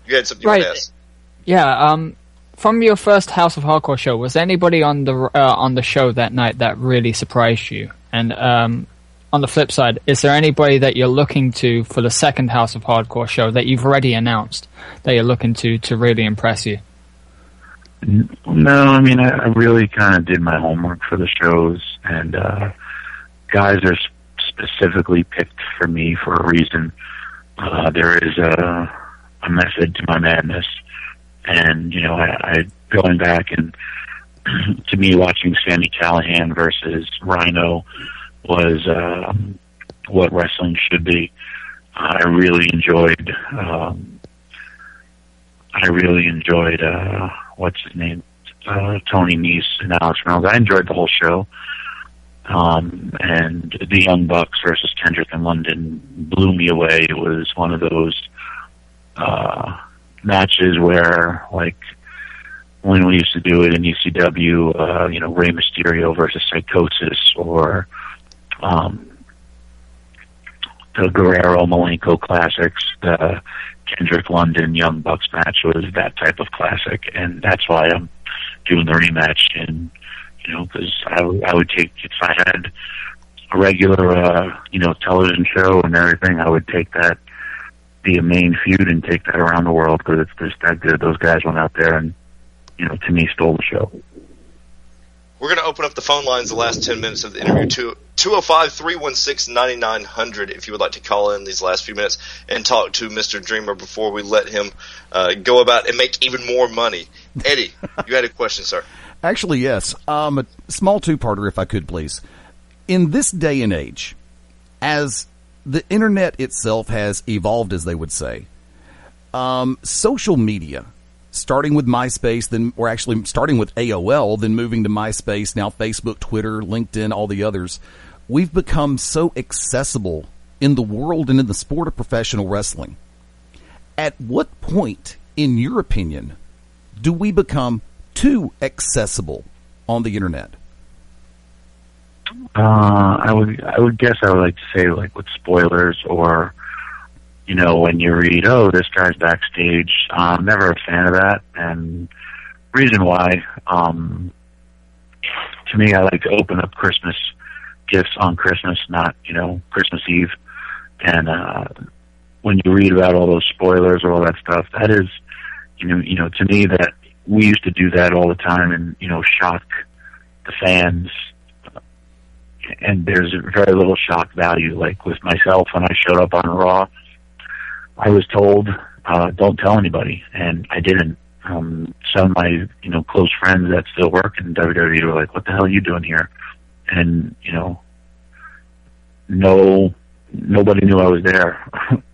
you had something you wanted to ask. Yeah. From your first House of Hardcore show, was anybody on the show that night that really surprised you? And on on the flip side, is there anybody that you're looking to for the second House of Hardcore show that you've already announced that you're looking to really impress you? No, I mean, I really kind of did my homework for the shows, and guys are specifically picked for me for a reason. There is a method to my madness, and, you know, I going back and to me, watching Sami Callihan versus Rhino was what wrestling should be. I really enjoyed what's his name, Tony Nese and Alex Reynolds. I enjoyed the whole show, and the Young Bucks versus Kendrick and London blew me away. It was one of those matches where, like, when we used to do it in ECW, you know, Rey Mysterio versus Psychosis, or the Guerrero Malenko classics, the Kendrick London Young Bucks match was that type of classic, and that's why I'm doing the rematch. And, you know, because I would take, if I had a regular, you know, television show and everything, I would take that, be a main feud, and take that around the world, because it's just that good. Those guys went out there and, you know, to me, stole the show. We're going to open up the phone lines the last 10 minutes of the interview to 205-316-9900 if you would like to call in these last few minutes and talk to Mr. Dreamer before we let him go about and make even more money. Eddie, you had a question, sir. Actually, yes. A small two-parter, if I could, please. In this day and age, as the internet itself has evolved, as they would say, social media, starting with MySpace, then we're actually starting with AOL, then moving to MySpace, now Facebook, Twitter, LinkedIn, all the others. We've become so accessible in the world and in the sport of professional wrestling. At what point, in your opinion, do we become too accessible on the internet? I would guess I would like to say, like, with spoilers, or, you know, when you read, oh, this guy's backstage. I'm never a fan of that, and reason why, to me, I like to open up Christmas gifts on Christmas, not, you know, Christmas Eve. And when you read about all those spoilers or all that stuff, that is, you know, to me, that we used to do that all the time, and, you know, shock the fans. And there's very little shock value. Like with myself, when I showed up on Raw, I was told, don't tell anybody, and I didn't. Some of my, you know, close friends that still work in WWE were like, what the hell are you doing here? And, you know, nobody knew I was there.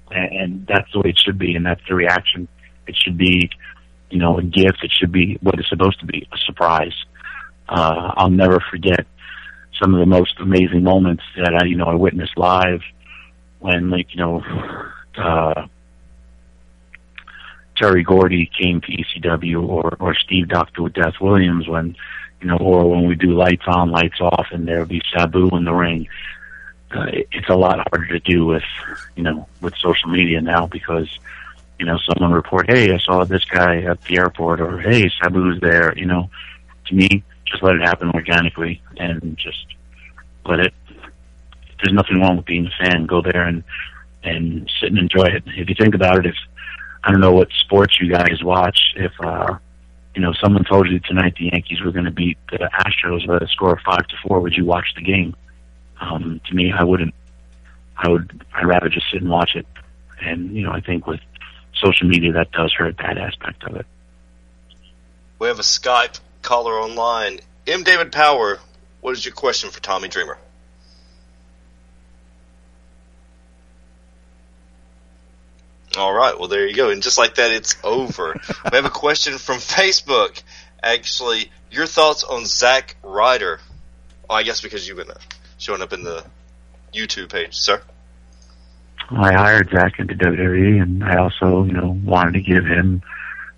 And that's the way it should be, and that's the reaction. It should be, you know, a gift. It should be what it's supposed to be, a surprise. I'll never forget some of the most amazing moments that I witnessed live when, like, you know, Terry Gordy came to ECW, or Steve Dr. with Death Williams, when, you know, or when we do lights on, lights off, and there would be Sabu in the ring. It's a lot harder to do with, you know, with social media now, because, you know, someone report, hey, I saw this guy at the airport, or hey, Sabu's there. You know, to me, just let it happen organically, and just let it. There's nothing wrong with being a fan. Go there and sit and enjoy it. If you think about it, if I don't know what sports you guys watch, if you know, someone told you tonight the Yankees were going to beat the Astros by a score of 5-4, would you watch the game? To me, I wouldn't. I'd rather just sit and watch it. And, you know, I think with social media, that does hurt that aspect of it. We have a Skype caller online. M. David Power, what is your question for Tommy Dreamer? All right, well, there you go. And just like that, it's over. We have a question from Facebook. Actually, your thoughts on Zack Ryder. Oh, I guess because you've been showing up in the YouTube page, sir. I hired Zack into WWE, and I also, you know, wanted to give him,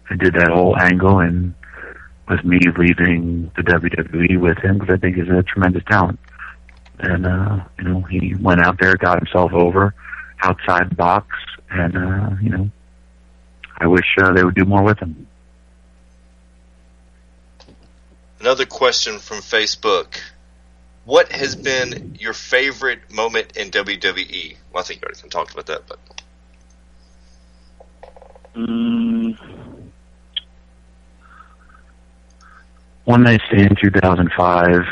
I did that whole angle, and with me leaving the WWE with him, because I think he's a tremendous talent. And, you know, he went out there, got himself over outside the box, and, you know, I wish they would do more with him. Another question from Facebook. what has been your favorite moment in WWE? Well, I think you already talked about that, but One Night Stand in 2005.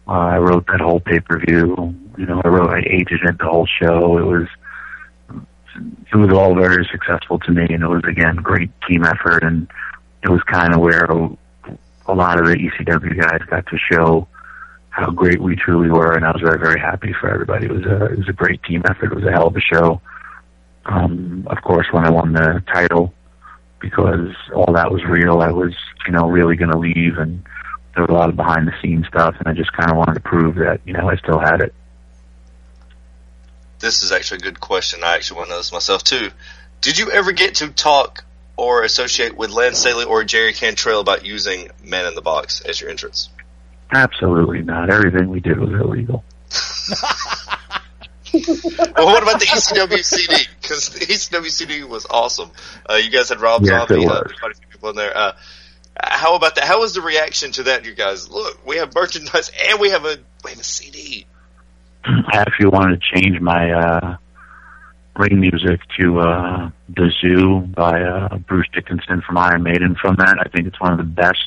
I wrote that whole pay-per-view. I agented the whole show. It was all very successful to me, and it was, again, great team effort, and it was kind of where a lot of the ECW guys got to show how great we truly were, and I was very, very happy for everybody. It was a great team effort. It was a hell of a show. Of course, when I won the title, because all that was real, I was, really going to leave, and there was a lot of behind-the-scenes stuff, and I just kind of wanted to prove that, I still had it. This is actually a good question. I actually want to know this myself, too. Did you ever get to talk or associate with Lance Staley or Jerry Cantrell about using Man in the Box as your entrance? Absolutely not. Everything we did was illegal. Well, what about the ECW CD? Because the ECW CD was awesome. You guys had Rob Zombie, quite a few people in there. How about that? How was the reaction to that, you guys? Look, we have merchandise and we have a CD. I actually wanted to change my ring music to The Zoo by Bruce Dickinson from Iron Maiden from that. I think it's one of the best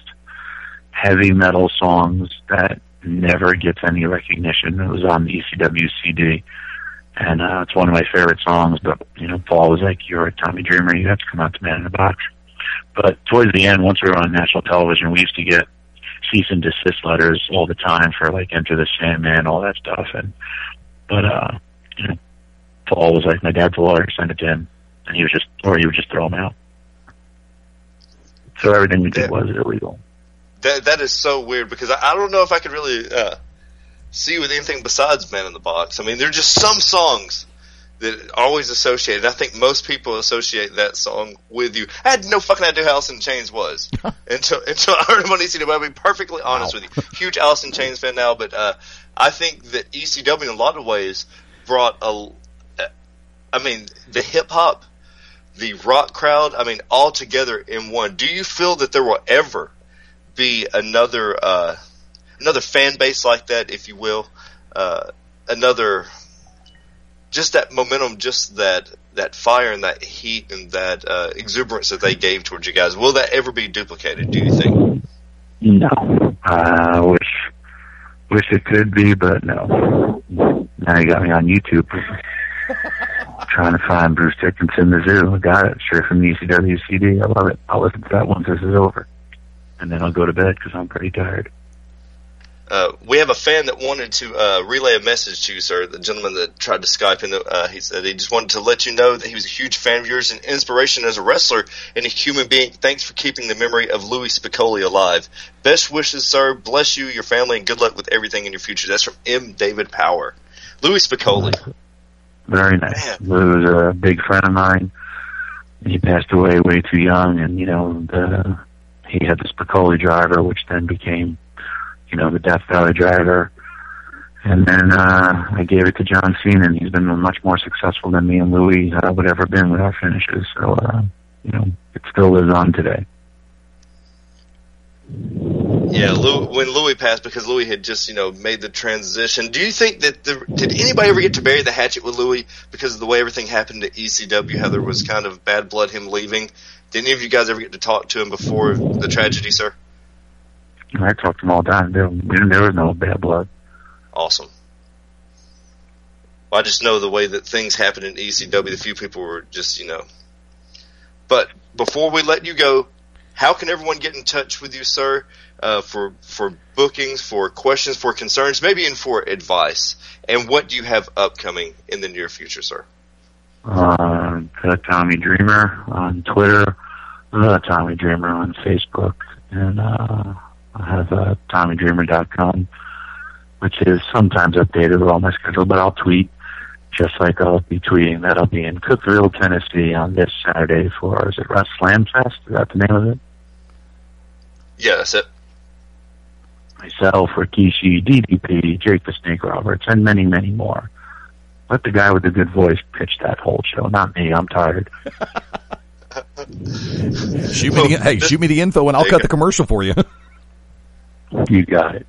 heavy metal songs that never gets any recognition. It was on the ECW CD. And it's one of my favorite songs, but, Paul was like, "You're a Tommy Dreamer, you have to come out to Man in the Box." But towards the end, once we were on national television, we used to get cease and desist letters all the time for, like, Enter the Sandman, all that stuff. But Paul was like, my dad's a lawyer, send it to him. And he would just throw them out. So everything we did was illegal. That is so weird, because I don't know if I could really see you with anything besides Man in the Box. I mean, there are just some songs that are always associated. I think most people associate that song with you. I had no fucking idea who Alice in Chains was until I heard him on ECW. I'll be perfectly honest with you. Huge Alice in Chains fan now, but I think that ECW in a lot of ways brought the hip-hop, the rock crowd, all together in one. Do you feel that there will ever be another fan base like that, if you will, just that momentum, just that fire and that heat and that exuberance that they gave towards you guys? Will that ever be duplicated, do you think? No. I wish it could be, but no. Now you got me on YouTube trying to find Bruce Dickinson, The Zoo. I got it straight from the ECW CD. I love it. I'll listen to that once this is over. And then I'll go to bed because I'm pretty tired. We have a fan that wanted to relay a message to you, sir. The gentleman that tried to Skype in, he said he just wanted to let you know that he was a huge fan of yours and inspiration as a wrestler and a human being. Thanks for keeping the memory of Louis Spicoli alive. Best wishes, sir. Bless you, your family, and good luck with everything in your future. That's from M. David Power. Louis Spicoli. Very nice. He was a big friend of mine. He passed away way too young, and, he had the Spicoli driver, which then became the Death Valley driver. And then I gave it to John Cena, and he's been much more successful than me and Louis would ever been with our finishes. So, it still lives on today. Yeah, when Louis passed, because Louis had just, made the transition. Do you think that did anybody ever get to bury the hatchet with Louis because of the way everything happened to ECW, how there was kind of bad blood him leaving? Did any of you guys ever get to talk to him before the tragedy, sir? I talked to him all the time. There was no bad blood. Awesome. Well, I just know the way that things happen in ECW, the few people were just, But before we let you go, how can everyone get in touch with you, sir, for bookings, for questions, for concerns, maybe even for advice? And what do you have upcoming in the near future, sir? Tommy Dreamer on Twitter, Tommy Dreamer on Facebook, and I have TommyDreamer.com, which is sometimes updated with all my schedule, but I'll tweet just like I'll be tweeting that I'll be in Cookeville, Tennessee on this Saturday for, is it Slam Fest? Is that the name of it? Yeah, that's it. Myself, Rikishi, DDP, Jake the Snake Roberts, and many, many more. Let the guy with the good voice pitch that whole show, not me. I'm tired. Shoot me the info, and I'll cut the commercial for you. You got it.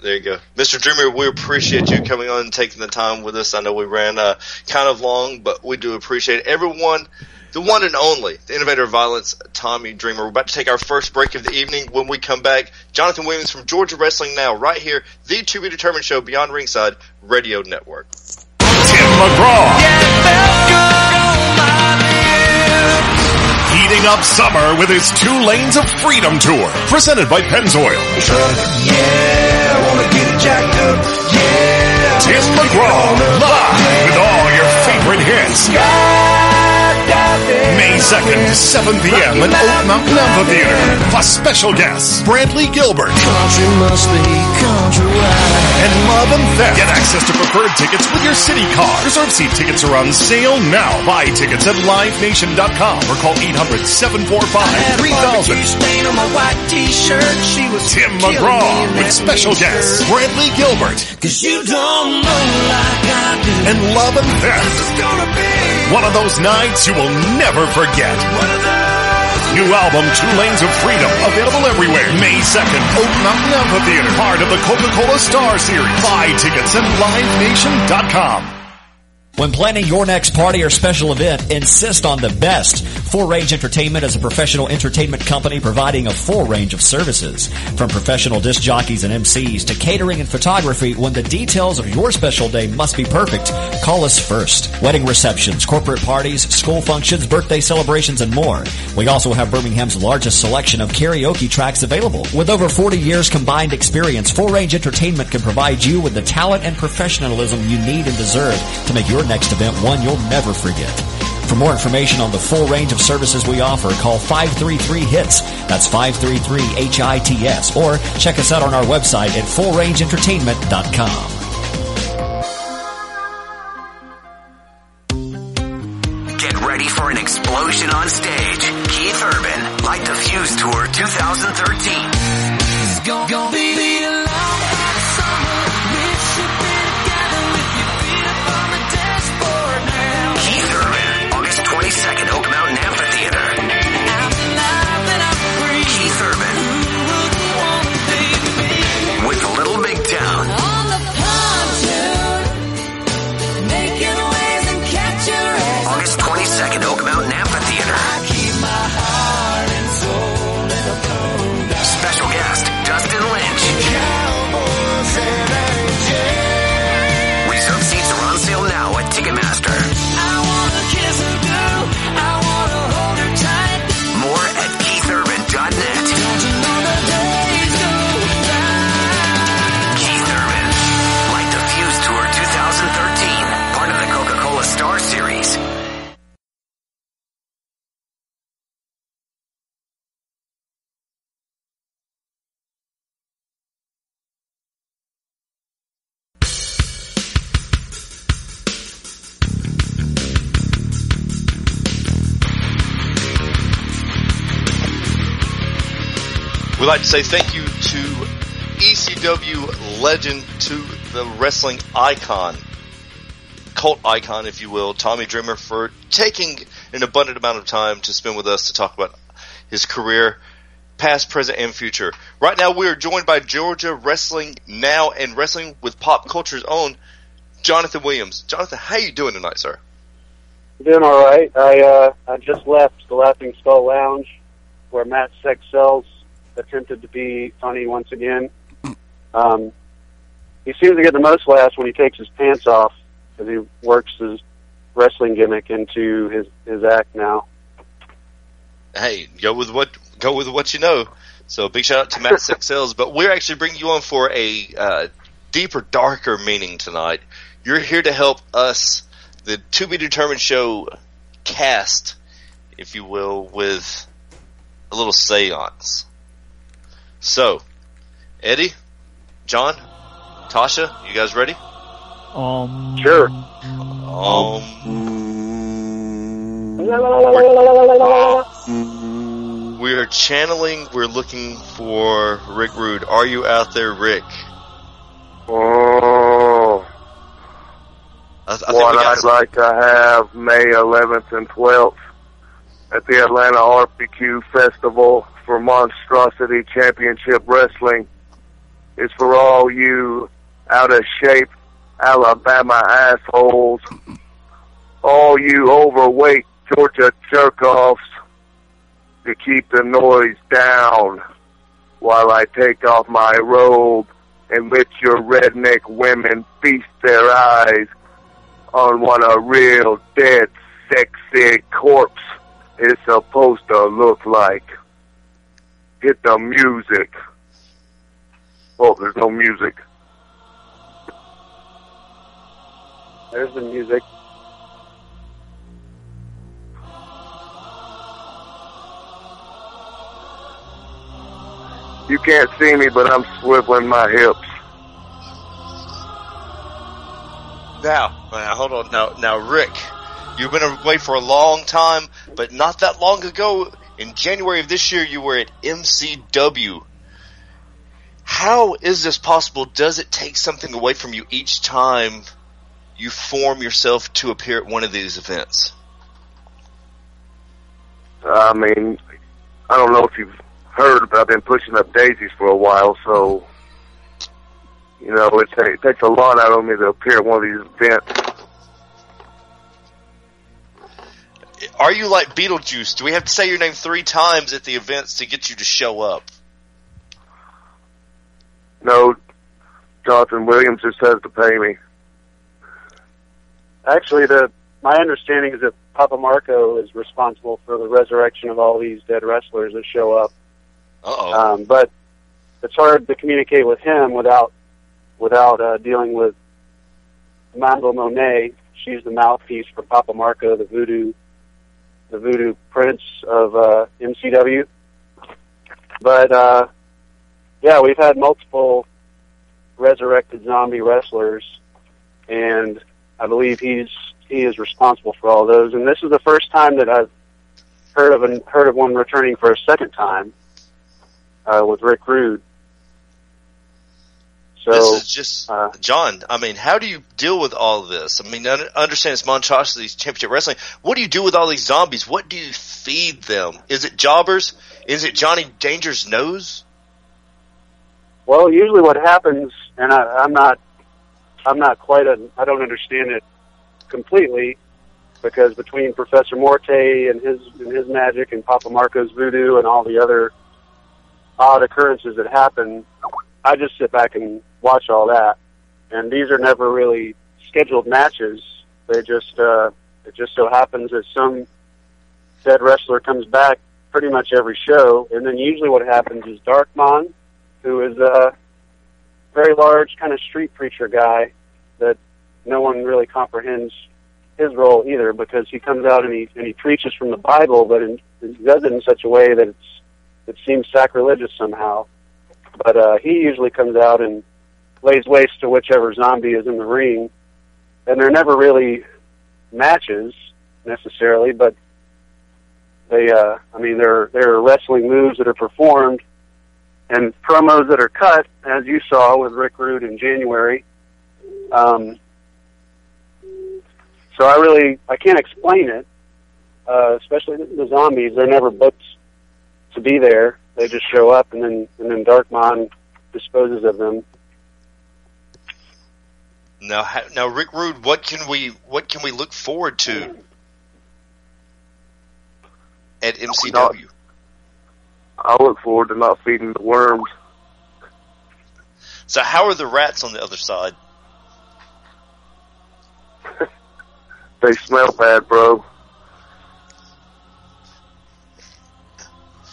There you go. Mr. Dreamer, we appreciate you coming on and taking the time with us. I know we ran kind of long, but we do appreciate everyone. The one and only, the Innovator of Violence, Tommy Dreamer. We're about to take our first break of the evening. When we come back, Jonathan Williams from Georgia Wrestling Now, right here, the To Be Determined Show, Beyond Ringside Radio Network. Tim McGraw. Heating up summer with his 2 Lanes of Freedom Tour, presented by Pennzoil. Tim McGraw, live with all your favorite hits. May 2nd, 7 p.m. at Oak Mountain Amphitheater. Plus special guests, Brantley Gilbert. And Love and Theft. Get access to preferred tickets with your city card. Reserve seat tickets are on sale now. Buy tickets at livenation.com or call 800-745-3000. Tim McGraw with special guests, Brantley Gilbert. And Love and Theft. One of those nights you will never forget. New album, 2 Lanes of Freedom, available everywhere. May 2nd, Oak Mountain Amphitheater, part of the Coca-Cola Star Series. Buy tickets at livenation.com. When planning your next party or special event, insist on the best. Full Range Entertainment is a professional entertainment company providing a full range of services. From professional disc jockeys and MCs to catering and photography, when the details of your special day must be perfect, call us first. Wedding receptions, corporate parties, school functions, birthday celebrations, and more. We also have Birmingham's largest selection of karaoke tracks available. With over 40 years combined experience, Full Range Entertainment can provide you with the talent and professionalism you need and deserve to make your next event one you'll never forget. For more information on the full range of services we offer, call 533-HITS. That's 533-HITS. Or check us out on our website at fullrangeentertainment.com. Get ready for an explosion on stage. Keith Urban, Light the Fuse Tour 2013. It's gonna be a long hot summer. We should be together with your feet up on the dashboard now. Keith Urban, August 22nd, Oak Mountain Amphitheater. I'm alive and I'm free. Keith Urban. Who wouldn't want to be me? With Little Big Town. On the pontoon, making waves and catching rays. August 22nd, Oak Mountain Amphitheater. I keep my heart and soul in a boat. Special guest, Dustin Lynch. Cowboys and angels. Reserve seats are on sale now at Ticketmaster. I wanna kiss her girl. I wanna hold her tight. More at KeithUrban.net. Don't you know the days go by? Keith Urban, Light the Fuse Tour 2013, part of the Coca-Cola Star Series. We'd like to say thank you to ECW legend, to the wrestling icon, cult icon, if you will, Tommy Dreamer, for taking an abundant amount of time to spend with us to talk about his career, past, present, and future. Right now, we are joined by Georgia Wrestling Now and Wrestling with Pop Culture's own Jonathan Williams. Jonathan, how you doing tonight, sir? Doing all right. I just left the Laughing Skull Lounge, where Matt Sexcells attempted to be funny once again. He seems to get the most laughs when he takes his pants off, because he works his wrestling gimmick into his act now. Hey, go with what you know. So big shout out to Matt Sexcells. But we're actually bringing you on for a deeper, darker meaning tonight. You're here to help us, the To Be Determined Show cast, if you will, with a little seance. So, Eddie, John, Tasha, you guys ready? Sure. We are channeling, we're looking for Rick Rude. Are you out there, Rick? Oh. I'd like to have May 11th and 12th at the Atlanta RPQ Festival for Monstrosity Championship Wrestling is for all you out-of-shape Alabama assholes, all you overweight Georgia jerk-offs, to keep the noise down while I take off my robe and let your redneck women feast their eyes on what a real dead, sexy corpse is supposed to look like. Hit the music. Oh, there's no music. There's the music. You can't see me, but I'm swiveling my hips. Now, hold on. Now, Rick, you've been away for a long time, but not that long ago, in January of this year, you were at MCW. How is this possible? Does it take something away from you each time you form yourself to appear at one of these events? I mean, I don't know if you've heard, but I've been pushing up daisies for a while, so, you know, it takes a lot out of me to appear at one of these events. Are you like Beetlejuice? Do we have to say your name 3 times at the events to get you to show up? No, Jonathan Williams just has to pay me. Actually, my understanding is that Papa Marco is responsible for the resurrection of all these dead wrestlers that show up. Uh-oh. But it's hard to communicate with him without dealing with Mambo Monet. She's the mouthpiece for Papa Marco, the voodoo prince of MCW. But yeah, we've had multiple resurrected zombie wrestlers, and I believe he is responsible for all those. And this is the first time that I've heard of one returning for a second time. With Rick Rude. So, this is just, John, I mean, how do you deal with all of this? I mean, I understand it's Monstrosity Championship Wrestling. What do you do with all these zombies? What do you feed them? Is it jobbers? Is it Johnny Danger's nose? Well, usually what happens, and I don't understand it completely, because between Professor Morte and his magic and Papa Marco's voodoo and all the other odd occurrences that happen, I just sit back and watch all that. And these are never really scheduled matches. They just it just so happens that some dead wrestler comes back pretty much every show. And then usually what happens is Darkmon, who is a very large kind of street preacher guy that no one really comprehends his role either, because he comes out and he preaches from the Bible, but he does it in such a way that it seems sacrilegious somehow. But he usually comes out and lays waste to whichever zombie is in the ring. And they're never really matches, necessarily, but they're wrestling moves that are performed and promos that are cut, as you saw with Rick Rude in January. So I can't explain it, especially the zombies. They're never booked to be there. They just show up, and then Darkmon disposes of them. Now, Rick Rude, what can we look forward to at MCW? I look forward to not feeding the worms. So, how are the rats on the other side? They smell bad, bro.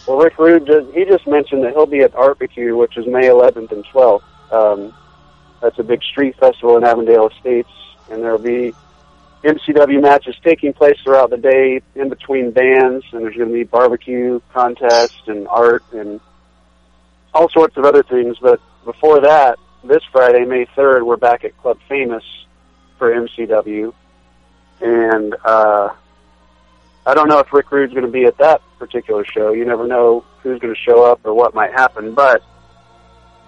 Well, Rick Rude, he just mentioned that he'll be at Barbecue, which is May 11th and 12th. That's a big street festival in Avondale Estates, and there will be MCW matches taking place throughout the day in between bands, and there's going to be barbecue contests and art and all sorts of other things. But before that, this Friday, May 3rd, we're back at Club Famous for MCW. And I don't know if Rick Rude's going to be at that particular show. You never know who's going to show up or what might happen. But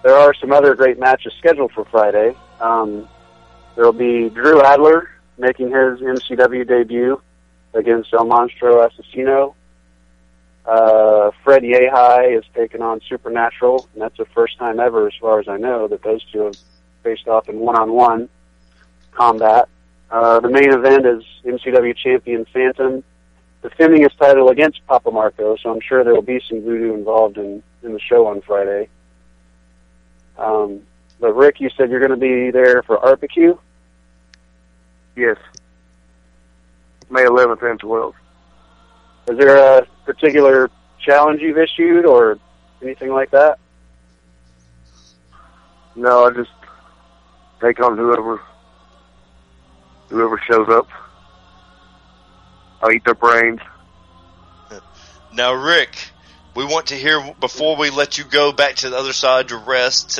there are some other great matches scheduled for Friday. There will be Drew Adler making his MCW debut against El Monstro Assassino. Fred Yehai is taking on Supernatural, and that's the first time ever, as far as I know, that those two have faced off in one-on-one combat. The main event is MCW champion Phantom defending his title against Papa Marco, so I'm sure there will be some voodoo involved in the show on Friday. But Rick, you said you're going to be there for Barbecue? Yes. May 11th and 12th. Is there a particular challenge you've issued or anything like that? No, I just take on whoever shows up. I'll eat their brains. Now, Rick, we want to hear, before we let you go back to the other side to rest,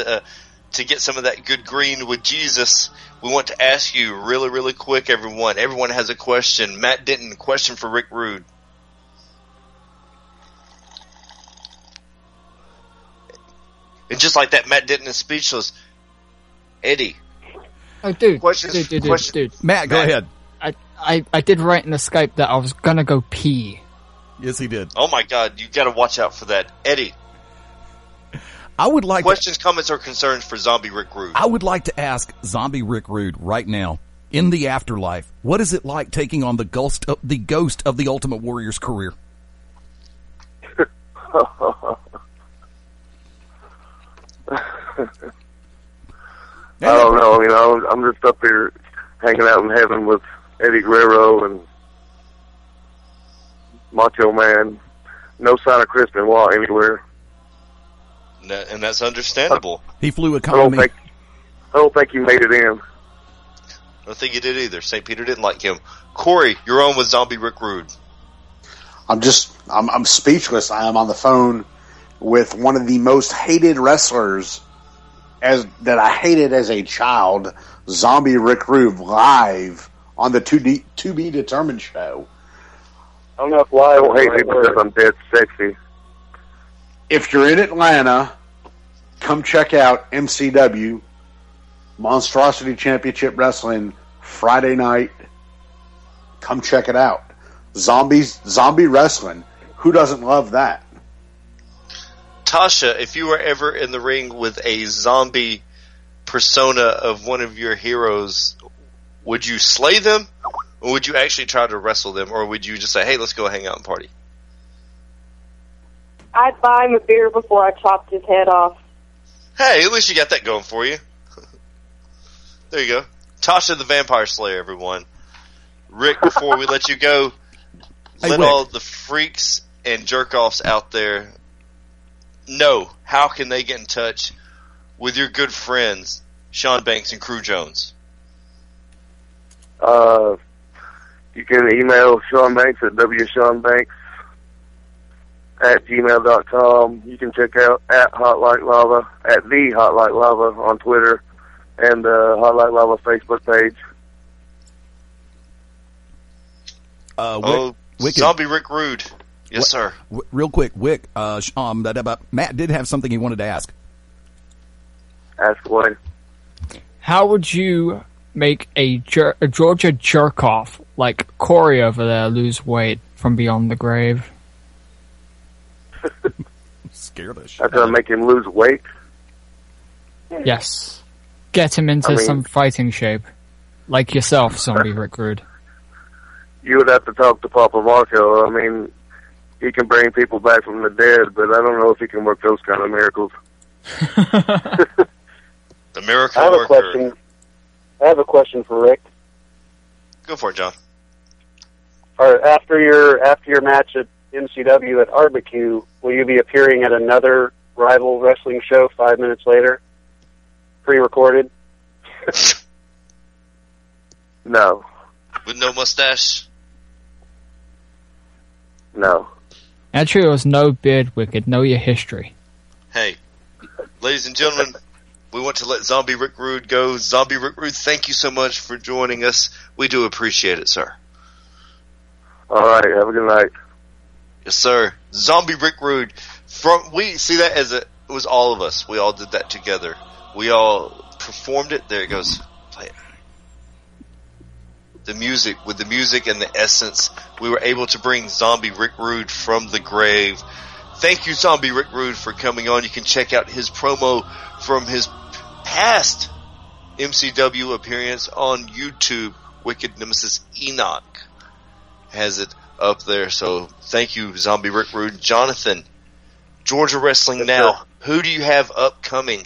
to get some of that good green with Jesus, we want to ask you really, really quick, everyone. Everyone has a question. Matt Denton, question for Rick Rude. And just like that, Matt Denton is speechless. Eddie. Oh, dude. Questions, Dude. Matt, go ahead. I did write in the Skype that I was gonna go pee. Yes, he did. Oh my God, you got to watch out for that, Eddie. I would like questions, comments, or concerns for Zombie Rick Rude. I would like to ask Zombie Rick Rude right now, in the afterlife, what is it like taking on the ghost of the Ultimate Warrior's career? I don't know. You know, I'm just up here hanging out in heaven with Eddie Guerrero and Macho Man. No sign of Chris Benoit anywhere. And that's understandable. He flew economy. I don't think you made it in. I don't think he did either. St. Peter didn't like him. Corey, you're on with Zombie Rick Rude. I'm speechless. I am on the phone with one of the most hated wrestlers that I hated as a child, Zombie Rick Rude, live on the To Be Determined show. I don't know if live don't hate me because I'm dead sexy. If you're in Atlanta, come check out MCW, Monstrosity Championship Wrestling, Friday night. Come check it out. Zombie wrestling. Who doesn't love that? Tasha, if you were ever in the ring with a zombie persona of one of your heroes, would you slay them, or would you actually try to wrestle them, or would you just say, hey, let's go hang out and party? I'd buy him a beer before I chopped his head off. Hey, at least you got that going for you. There you go. Tasha the Vampire Slayer, everyone. Rick, before we let you go, let all the freaks and jerk-offs out there know how can they get in touch with your good friends, Sean Banks and Crew Jones. You can email Sean Banks at wseanbanks@gmail.com. You can check out at Hot Like Lava, at the Hot Like Lava on Twitter, and Hot Like Lava Facebook page. Zombie Rick Rude. Yes, sir. Real quick, Wick, Matt did have something he wanted to ask. Ask away. How would you make a Georgia jerk-off, like Corey over there, lose weight from beyond the grave? Scared us. That's gonna make him lose weight? Yes. Get him into some fighting shape. Like yourself, Zombie Rick Rude. You would have to talk to Papa Marco. I mean, he can bring people back from the dead, but I don't know if he can work those kind of miracles. The miracle worker. I have a question for Rick. Go for it, John. All right, after your match at MCW at Barbecue, will you be appearing at another rival wrestling show 5 minutes later? Pre-recorded? No. With no mustache? No. Actually, it was no beard, Wicked. Know your history. Hey, ladies and gentlemen, we want to let Zombie Rick Rude go. Zombie Rick Rude, thank you so much for joining us. We do appreciate it, sir. All right, have a good night. Yes, sir. Zombie Rick Rude. We see that as it was all of us. We all did that together. We all performed it. There it goes. Play it. the music and the essence. We were able to bring Zombie Rick Rude from the grave. Thank you, Zombie Rick Rude, for coming on. You can check out his promo from his past MCW appearance on YouTube. Wicked Nemesis Enoch has it up there. So thank you, Zombie Rick Rude. Jonathan, Georgia Wrestling Now. Who do you have upcoming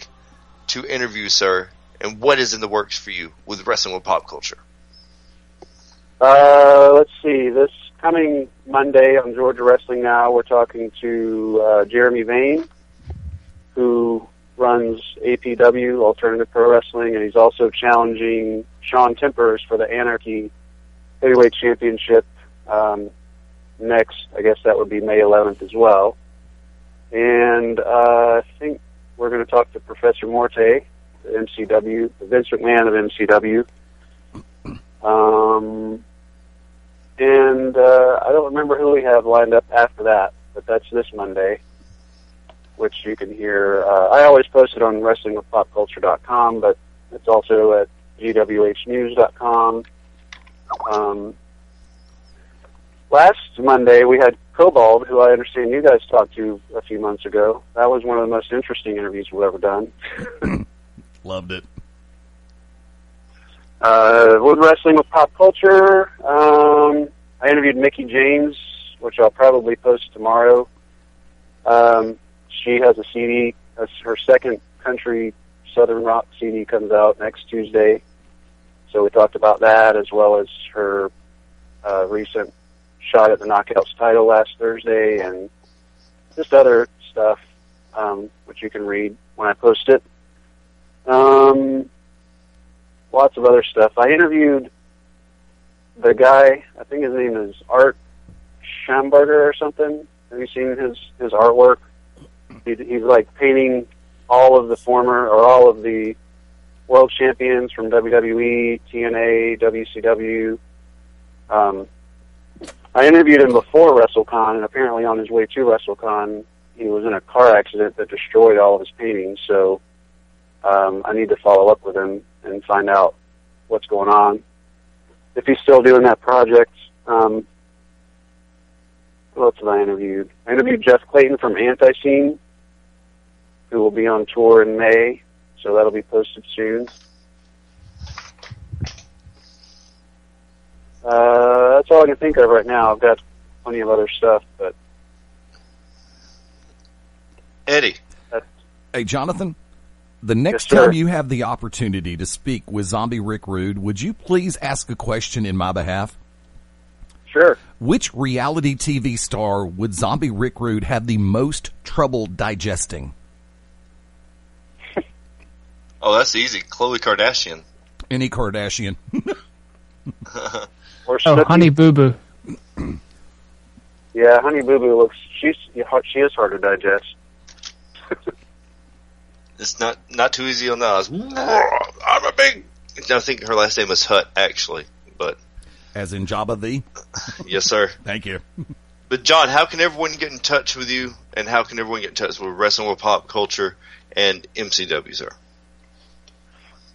to interview, sir? And what is in the works for you with Wrestling with Pop Culture? Let's see. This coming Monday on Georgia Wrestling Now, we're talking to Jeremy Vane, who runs APW, Alternative Pro Wrestling, and he's also challenging Sean Tempers for the Anarchy Heavyweight Championship next. I guess that would be May 11th as well. And I think we're going to talk to Professor Morte, the MCW, the Vince McMahon of MCW. And I don't remember who we have lined up after that, but that's this Monday, which you can hear. I always post it on WrestlingWithPopCulture.com, but it's also at GWHnews.com. Last Monday, we had Cobalt, who I understand you guys talked to a few months ago. That was one of the most interesting interviews we've ever done. Loved it. With Wrestling with Pop Culture, I interviewed Mickey James, which I'll probably post tomorrow. She has a CD. Her second country Southern Rock CD comes out next Tuesday. So we talked about that, as well as her recent shot at the Knockouts title last Thursday, and just other stuff, which you can read when I post it. Lots of other stuff. I interviewed the guy, I think his name is Art Schamberger or something. Have you seen his artwork? He's like painting all of the world champions from WWE, TNA, WCW. I interviewed him before WrestleCon, and apparently on his way to WrestleCon, he was in a car accident that destroyed all of his paintings, so I need to follow up with him and find out what's going on. If he's still doing that project. Who else have I interviewed? I interviewed Jeff Clayton from Anti-Scene, who will be on tour in May, so that'll be posted soon. That's all I can think of right now. I've got plenty of other stuff, but... Eddie. Hey, Jonathan, the next time you have the opportunity to speak with Zombie Rick Rude, would you please ask a question in my behalf? Sure. Which reality TV star would Zombie Rick Rude have the most trouble digesting? Oh, that's easy. Khloe Kardashian. Any Kardashian. Honey Boo Boo. Yeah, Honey Boo Boo she is hard to digest. It's not too easy on that. I'm a big... I think her last name was Hutt, actually, but... As in Jabba the? Yes, sir. Thank you. But, John, how can everyone get in touch with you, and how can everyone get in touch with Wrestling with Pop Culture and MCW, sir?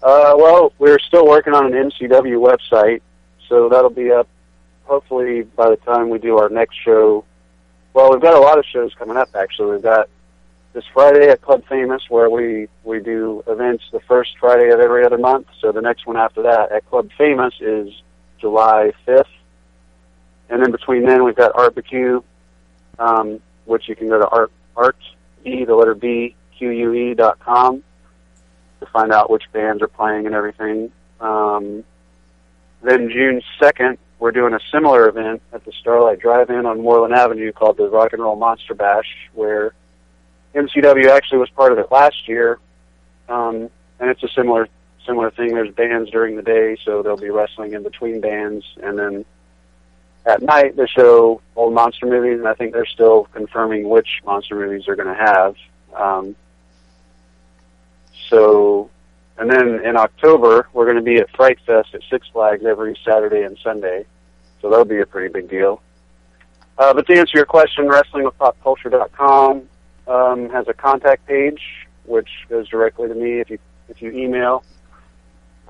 Well, we're still working on an MCW website, so that'll be up hopefully by the time we do our next show. Well, we've got a lot of shows coming up, actually. We've got this Friday at Club Famous, where we do events the first Friday of every other month. So the next one after that at Club Famous is July 5th. And in between then, we've got Arbecue, which you can go to artbqe.com to find out which bands are playing and everything. Then June 2nd, we're doing a similar event at the Starlight Drive-In on Moreland Avenue called the Rock and Roll Monster Bash, where MCW actually was part of it last year, and it's a similar thing. There's bands during the day, so there'll be wrestling in between bands, and then at night they show old monster movies, and I think they're still confirming which monster movies they're going to have. And then in October, we're going to be at Fright Fest at Six Flags every Saturday and Sunday, so that'll be a pretty big deal. But to answer your question, WrestlingWithPopCulture.com has a contact page, which goes directly to me if you email.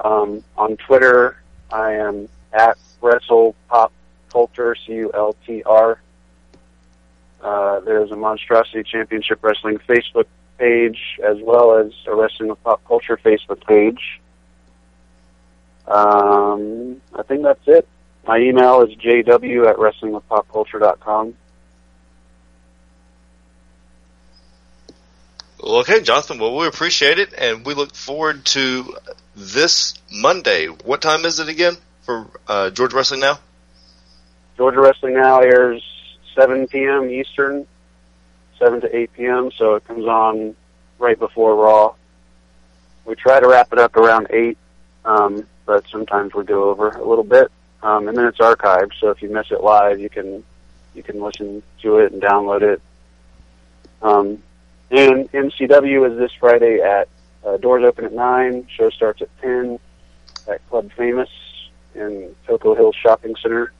On Twitter, I am at Wrestle Pop Culture, CULTR. There's a Monstrosity Championship Wrestling Facebook page, as well as a Wrestling with Pop Culture Facebook page. I think that's it. My email is jw@wrestlingwithpopculture.com. Okay, Jonathan, well, we appreciate it, and we look forward to this Monday. What time is it again for Georgia Wrestling Now? Georgia Wrestling Now airs 7 p.m. Eastern, 7 to 8 p.m., so it comes on right before Raw. We try to wrap it up around 8, but sometimes we go over a little bit. And then it's archived, so if you miss it live, you can listen to it and download it. And MCW is this Friday at doors open at 9. Show starts at 10 at Club Famous in Cocoa Hills Shopping Center.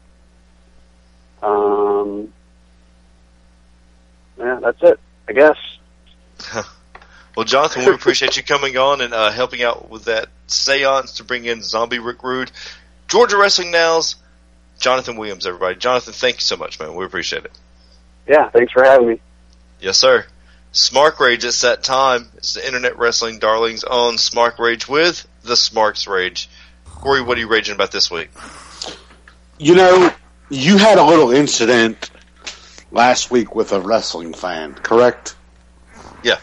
Yeah, that's it, I guess. Well, Jonathan, we appreciate you coming on and helping out with that seance to bring in Zombie Rick Rude. Georgia Wrestling Now's Jonathan Williams, everybody. Jonathan, thank you so much, man. We appreciate it. Yeah, thanks for having me. Yes, sir. Smark Rage, it's that time. It's the Internet Wrestling Darlings on Smark Rage with the Smarks Rage. Corey, what are you raging about this week? You know, you had a little incident last week with a wrestling fan, correct? Yeah.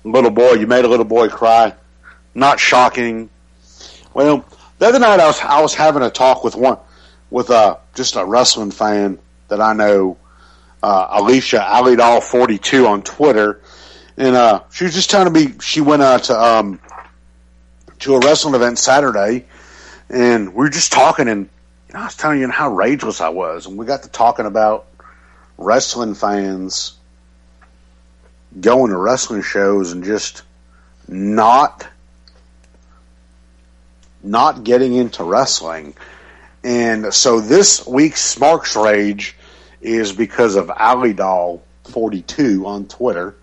Little boy, you made a little boy cry. Not shocking. Well, the other night I was having a talk with just a wrestling fan that I know, Alicia Alidal 42 on Twitter, and she was just telling me she went out to a wrestling event Saturday, and we were just talking, and I was telling you how rageless I was, and we got to talking about wrestling fans going to wrestling shows and just not getting into wrestling. And so this week's Smarks Rage is because of Alidal 42 on Twitter.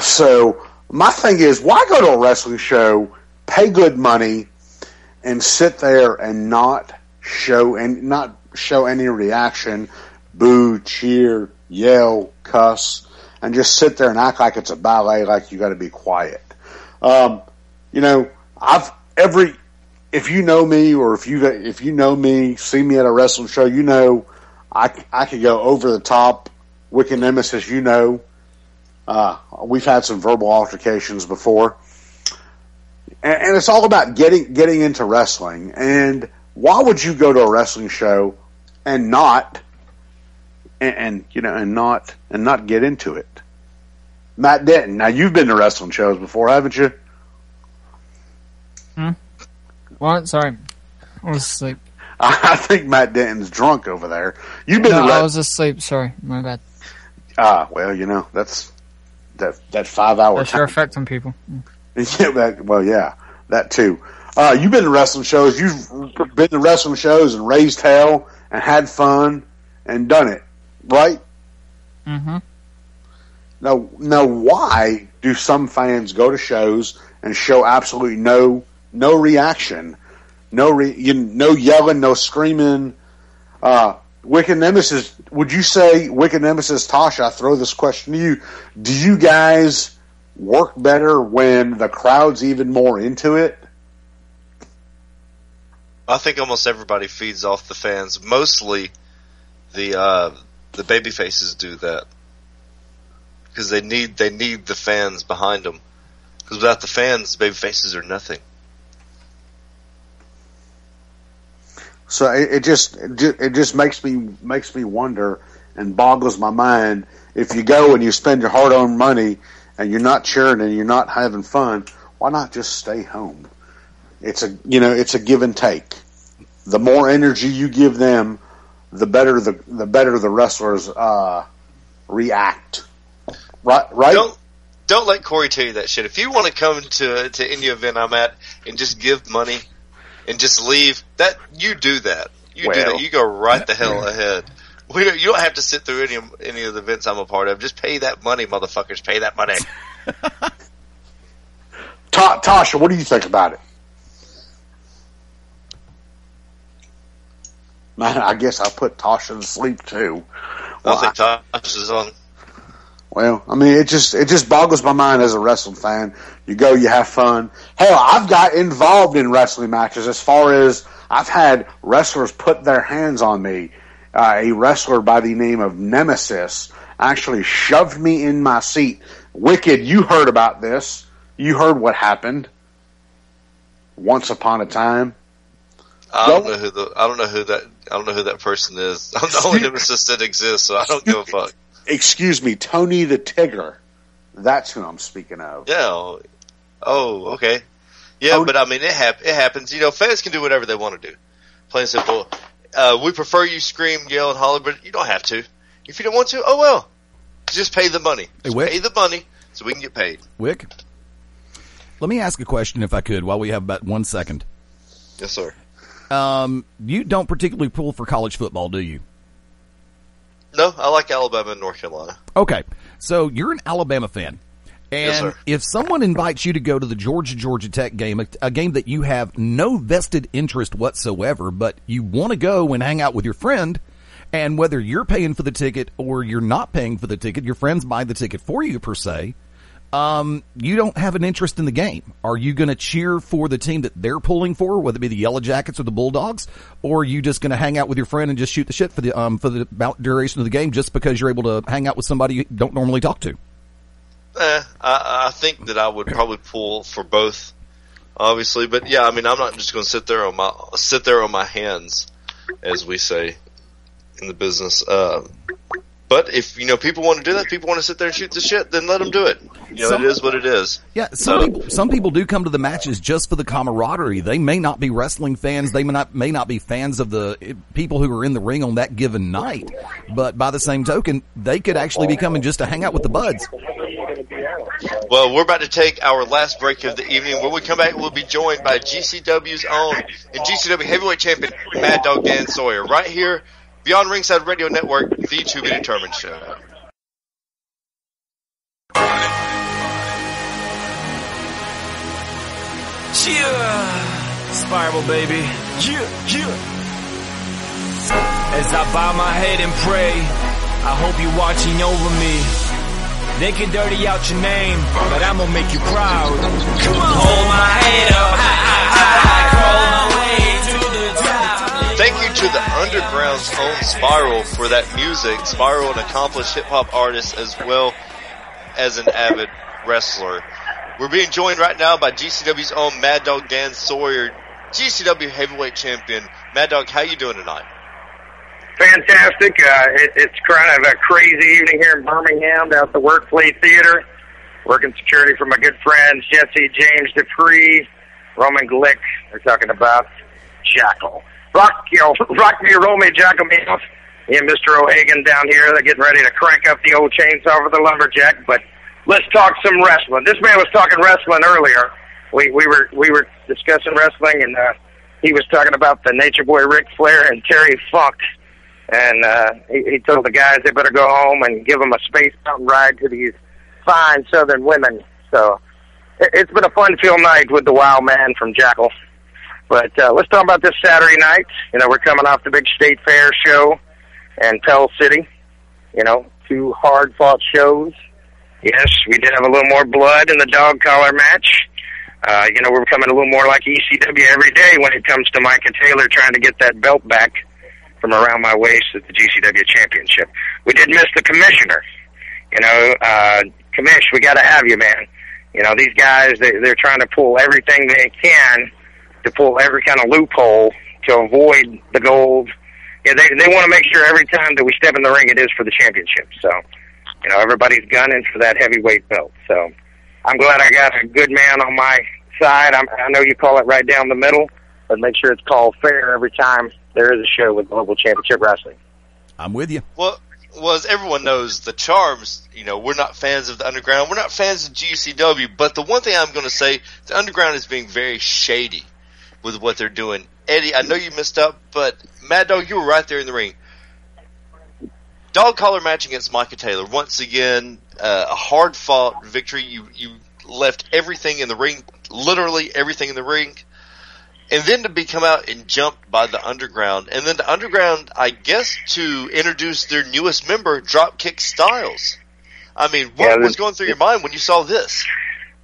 So my thing is, why go to a wrestling show, pay good money, and sit there and not show any reaction, boo, cheer, yell, cuss, and just sit there and act like it's a ballet, like you got to be quiet. You know, if you know me, or if you know me, see me at a wrestling show, you know I could go over the top. Wicked Nemesis, you know, we've had some verbal altercations before, and it's all about getting into wrestling. And why would you go to a wrestling show and not get into it? Matt Denton, now you've been to wrestling shows before, haven't you? What? Sorry. I was asleep. I think Matt Denton's drunk over there. You've been I was asleep. Sorry. My bad. Well, you know, that's that 5 hour That's your effect on people. Yeah, that too. You've been to wrestling shows. You've been to wrestling shows and raised hell and had fun and done it, right? Mm-hmm. Now, why do some fans go to shows and show absolutely no reaction, no yelling, no screaming? Wicked Nemesis, would you say, Wicked Nemesis, Tasha, I throw this question to you, do you guys work better when the crowd's even more into it? I think almost everybody feeds off the fans. Mostly the baby faces do that. Because they need the fans behind them. Because without the fans, baby faces are nothing. So it just makes me wonder and boggles my mind. If you go and you spend your hard-earned money and you're not cheering and you're not having fun, why not just stay home? It's a give and take. The more energy you give them, the better the wrestlers react. Right? Don't let Corey tell you that shit. If you want to come to any event I'm at and just give money and just leave, that you do that. You do that. You go right the hell ahead. You don't have to sit through any of the events I'm a part of. Just pay that money, motherfuckers. Pay that money. Tasha, what do you think about it? Man, I guess I put Tasha to sleep too. I think Tasha's on. Well, I mean, it just boggles my mind as a wrestling fan. You go, you have fun. Hell, I've got involved in wrestling matches as far as I've had wrestlers put their hands on me. A wrestler by the name of Nemesis actually shoved me in my seat. Wicked, you heard about this. You heard what happened. Once upon a time. I don't know who that person is. I'm the only Nemesis that exists, so I don't give a fuck. Excuse me, Tony the Tigger. That's who I'm speaking of. Yeah. Oh, okay. Yeah, but I mean, it happens. You know, fans can do whatever they want to do. Plain and simple. We prefer you scream, yell, and holler, but you don't have to. If you don't want to, oh well. Just pay the money. Pay the money so we can get paid. Wick, let me ask a question if I could while we have about 1 second. Yes, sir. You don't particularly pull for college football, do you? No, I like Alabama and North Carolina. Okay, so you're an Alabama fan. And yes, sir. If someone invites you to go to the Georgia Tech game, a game that you have no vested interest whatsoever, but you want to go and hang out with your friend, and whether you're paying for the ticket or you're not paying for the ticket, your friends buy the ticket for you per se, you don't have an interest in the game. Are you going to cheer for the team that they're pulling for, whether it be the Yellow Jackets or the Bulldogs, or are you just going to hang out with your friend and just shoot the shit for the duration of the game just because you're able to hang out with somebody you don't normally talk to? I think that I would probably pull for both, obviously. But yeah, I mean, I'm not just going to sit there on my hands, as we say in the business. But if people want to do that, people want to sit there and shoot the shit, then let them do it. It is what it is. Yeah, some people do come to the matches just for the camaraderie. They may not be wrestling fans. They may not be fans of the people who are in the ring on that given night. But by the same token, they could actually be coming just to hang out with the buds. Well, we're about to take our last break of the evening. When we come back, we'll be joined by GCW's own and GCW heavyweight champion Mad Dog Dan Sawyer, right here, Beyond Ringside Radio Network, the To Be Determined show. Yeah, Spiral, baby. Yeah. As I bow my head and pray, I hope you're watching over me. They can dirty out your name, but I'm gonna make you proud. Come on, hold my head up high, crawl my way to the top. Thank you to the Underground's own Spiral for that music. Spiral, an accomplished hip-hop artist as well as an avid wrestler. We're being joined right now by GCW's own Mad Dog Dan Sawyer, GCW heavyweight champion. Mad Dog, how you doing tonight? Fantastic. It's kind of a crazy evening here in Birmingham down at the Workplace Theater. Working security for my good friends Jesse, James Dupree, Roman Glick. They're talking about Jackal. Rock me, roll me, Jackal me off. Me and Mr. O'Hagan down here, they're getting ready to crank up the old chainsaw for the lumberjack. But let's talk some wrestling. This man was talking wrestling earlier. We were discussing wrestling, and he was talking about the Nature Boy Ric Flair and Terry Funk. And he told the guys they better go home and give them a Space Mountain ride to these fine Southern women. So it's been a fun-filled night with the Wild Man from Jackal. But let's talk about this Saturday night. We're coming off the big State Fair show in Pell City. 2 hard-fought shows. Yes, we did have a little more blood in the dog collar match. We're becoming a little more like ECW every day when it comes to Micah Taylor trying to get that belt back from around my waist at the GCW Championship. We did miss the commissioner. Commish, we got to have you, man. These guys, they're trying to pull everything they can to pull every kind of loophole to avoid the gold. Yeah, they want to make sure every time that we step in the ring, it is for the championship. So, everybody's gunning for that heavyweight belt. So, I'm glad I got a good man on my side. I know you call it right down the middle, but make sure it's called fair every time there is a show with Global Championship Wrestling. I'm with you. Well, as everyone knows, the Charms, we're not fans of the Underground. We're not fans of GCW. But the one thing I'm going to say, the Underground is being very shady with what they're doing. Eddie, I know you messed up, but Mad Dog, you were right there in the ring. Dog collar match against Micah Taylor. Once again, a hard-fought victory. You left everything in the ring, literally everything in the ring. and then to be come out and jumped by the Underground, and then the Underground, I guess, to introduce their newest member, Dropkick Styles. I mean, what was going through your mind when you saw this?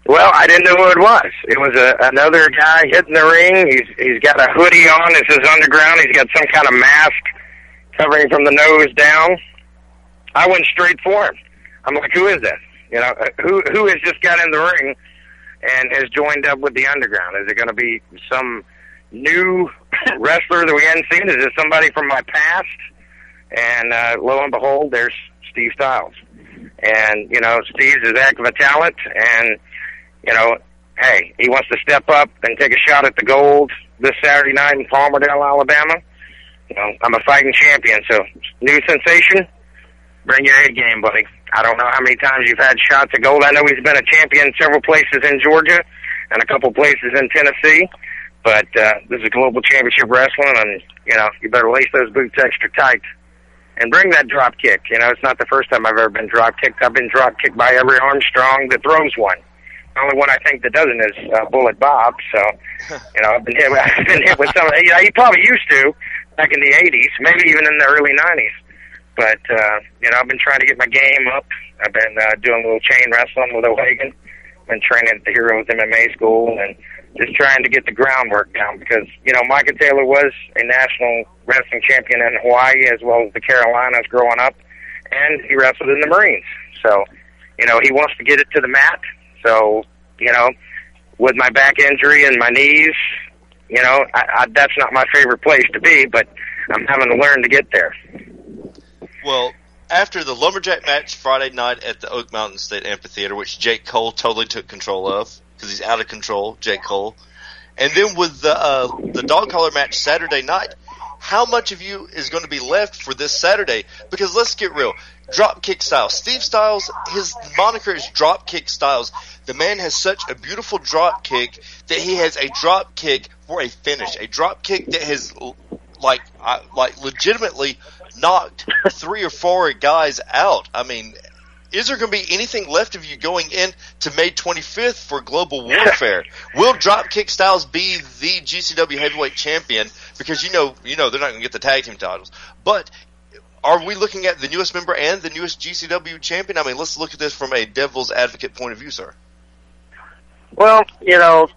Well, I didn't know who it was. It was another guy hitting the ring. He's got a hoodie on. It says Underground. He's got some kind of mask covering from the nose down. I went straight for him. I'm like, who is this? You know, who has just got in the ring and has joined up with the Underground? Is it going to be some new wrestler that we hadn't seen? Is it somebody from my past? And lo and behold, there's Steve Styles. And, you know, Steve's a heck of a talent, and, you know, hey, he wants to step up and take a shot at the gold this Saturday night in Palmerdale, Alabama. You know, I'm a fighting champion, so new sensation, bring your A game, buddy. I don't know how many times you've had shots at gold. I know he's been a champion several places in Georgia and a couple places in Tennessee, but this is Global Championship Wrestling, and, you know, you better lace those boots extra tight. And bring that drop kick. You know, it's not the first time I've ever been drop kicked. I've been drop kicked by every Armstrong that throws one. The only one I think that doesn't is Bullet Bob. So, you know, I've been hit with some. You know, he probably used to back in the '80s, maybe even in the early '90s. But you know, I've been trying to get my game up. I've been doing a little chain wrestling with O'Hagan. Been training at the Heroes MMA school and just trying to get the groundwork down because, you know, Micah Taylor was a national wrestling champion in Hawaii as well as the Carolinas growing up, and he wrestled in the Marines. So, you know, he wants to get it to the mat. So, you know, with my back injury and my knees, you know, that's not my favorite place to be, but I'm having to learn to get there. Well, after the Lumberjack match Friday night at the Oak Mountain State Amphitheater, which Jake Cole totally took control of, because he's out of control, Jake Cole. And then with the dog collar match Saturday night, how much of you is going to be left for this Saturday? Because let's get real. Dropkick Styles. Steve Styles, his moniker is Dropkick Styles. The man has such a beautiful drop kick that he has a drop kick for a finish. A drop kick that has, like legitimately knocked 3 or 4 guys out. I mean, is there going to be anything left of you going into May 25th for Global Warfare? Will Dropkick Styles be the GCW Heavyweight Champion? Because you know they're not going to get the tag team titles. But are we looking at the newest member and the newest GCW champion? I mean, let's look at this from a devil's advocate point of view, sir. Well, you know,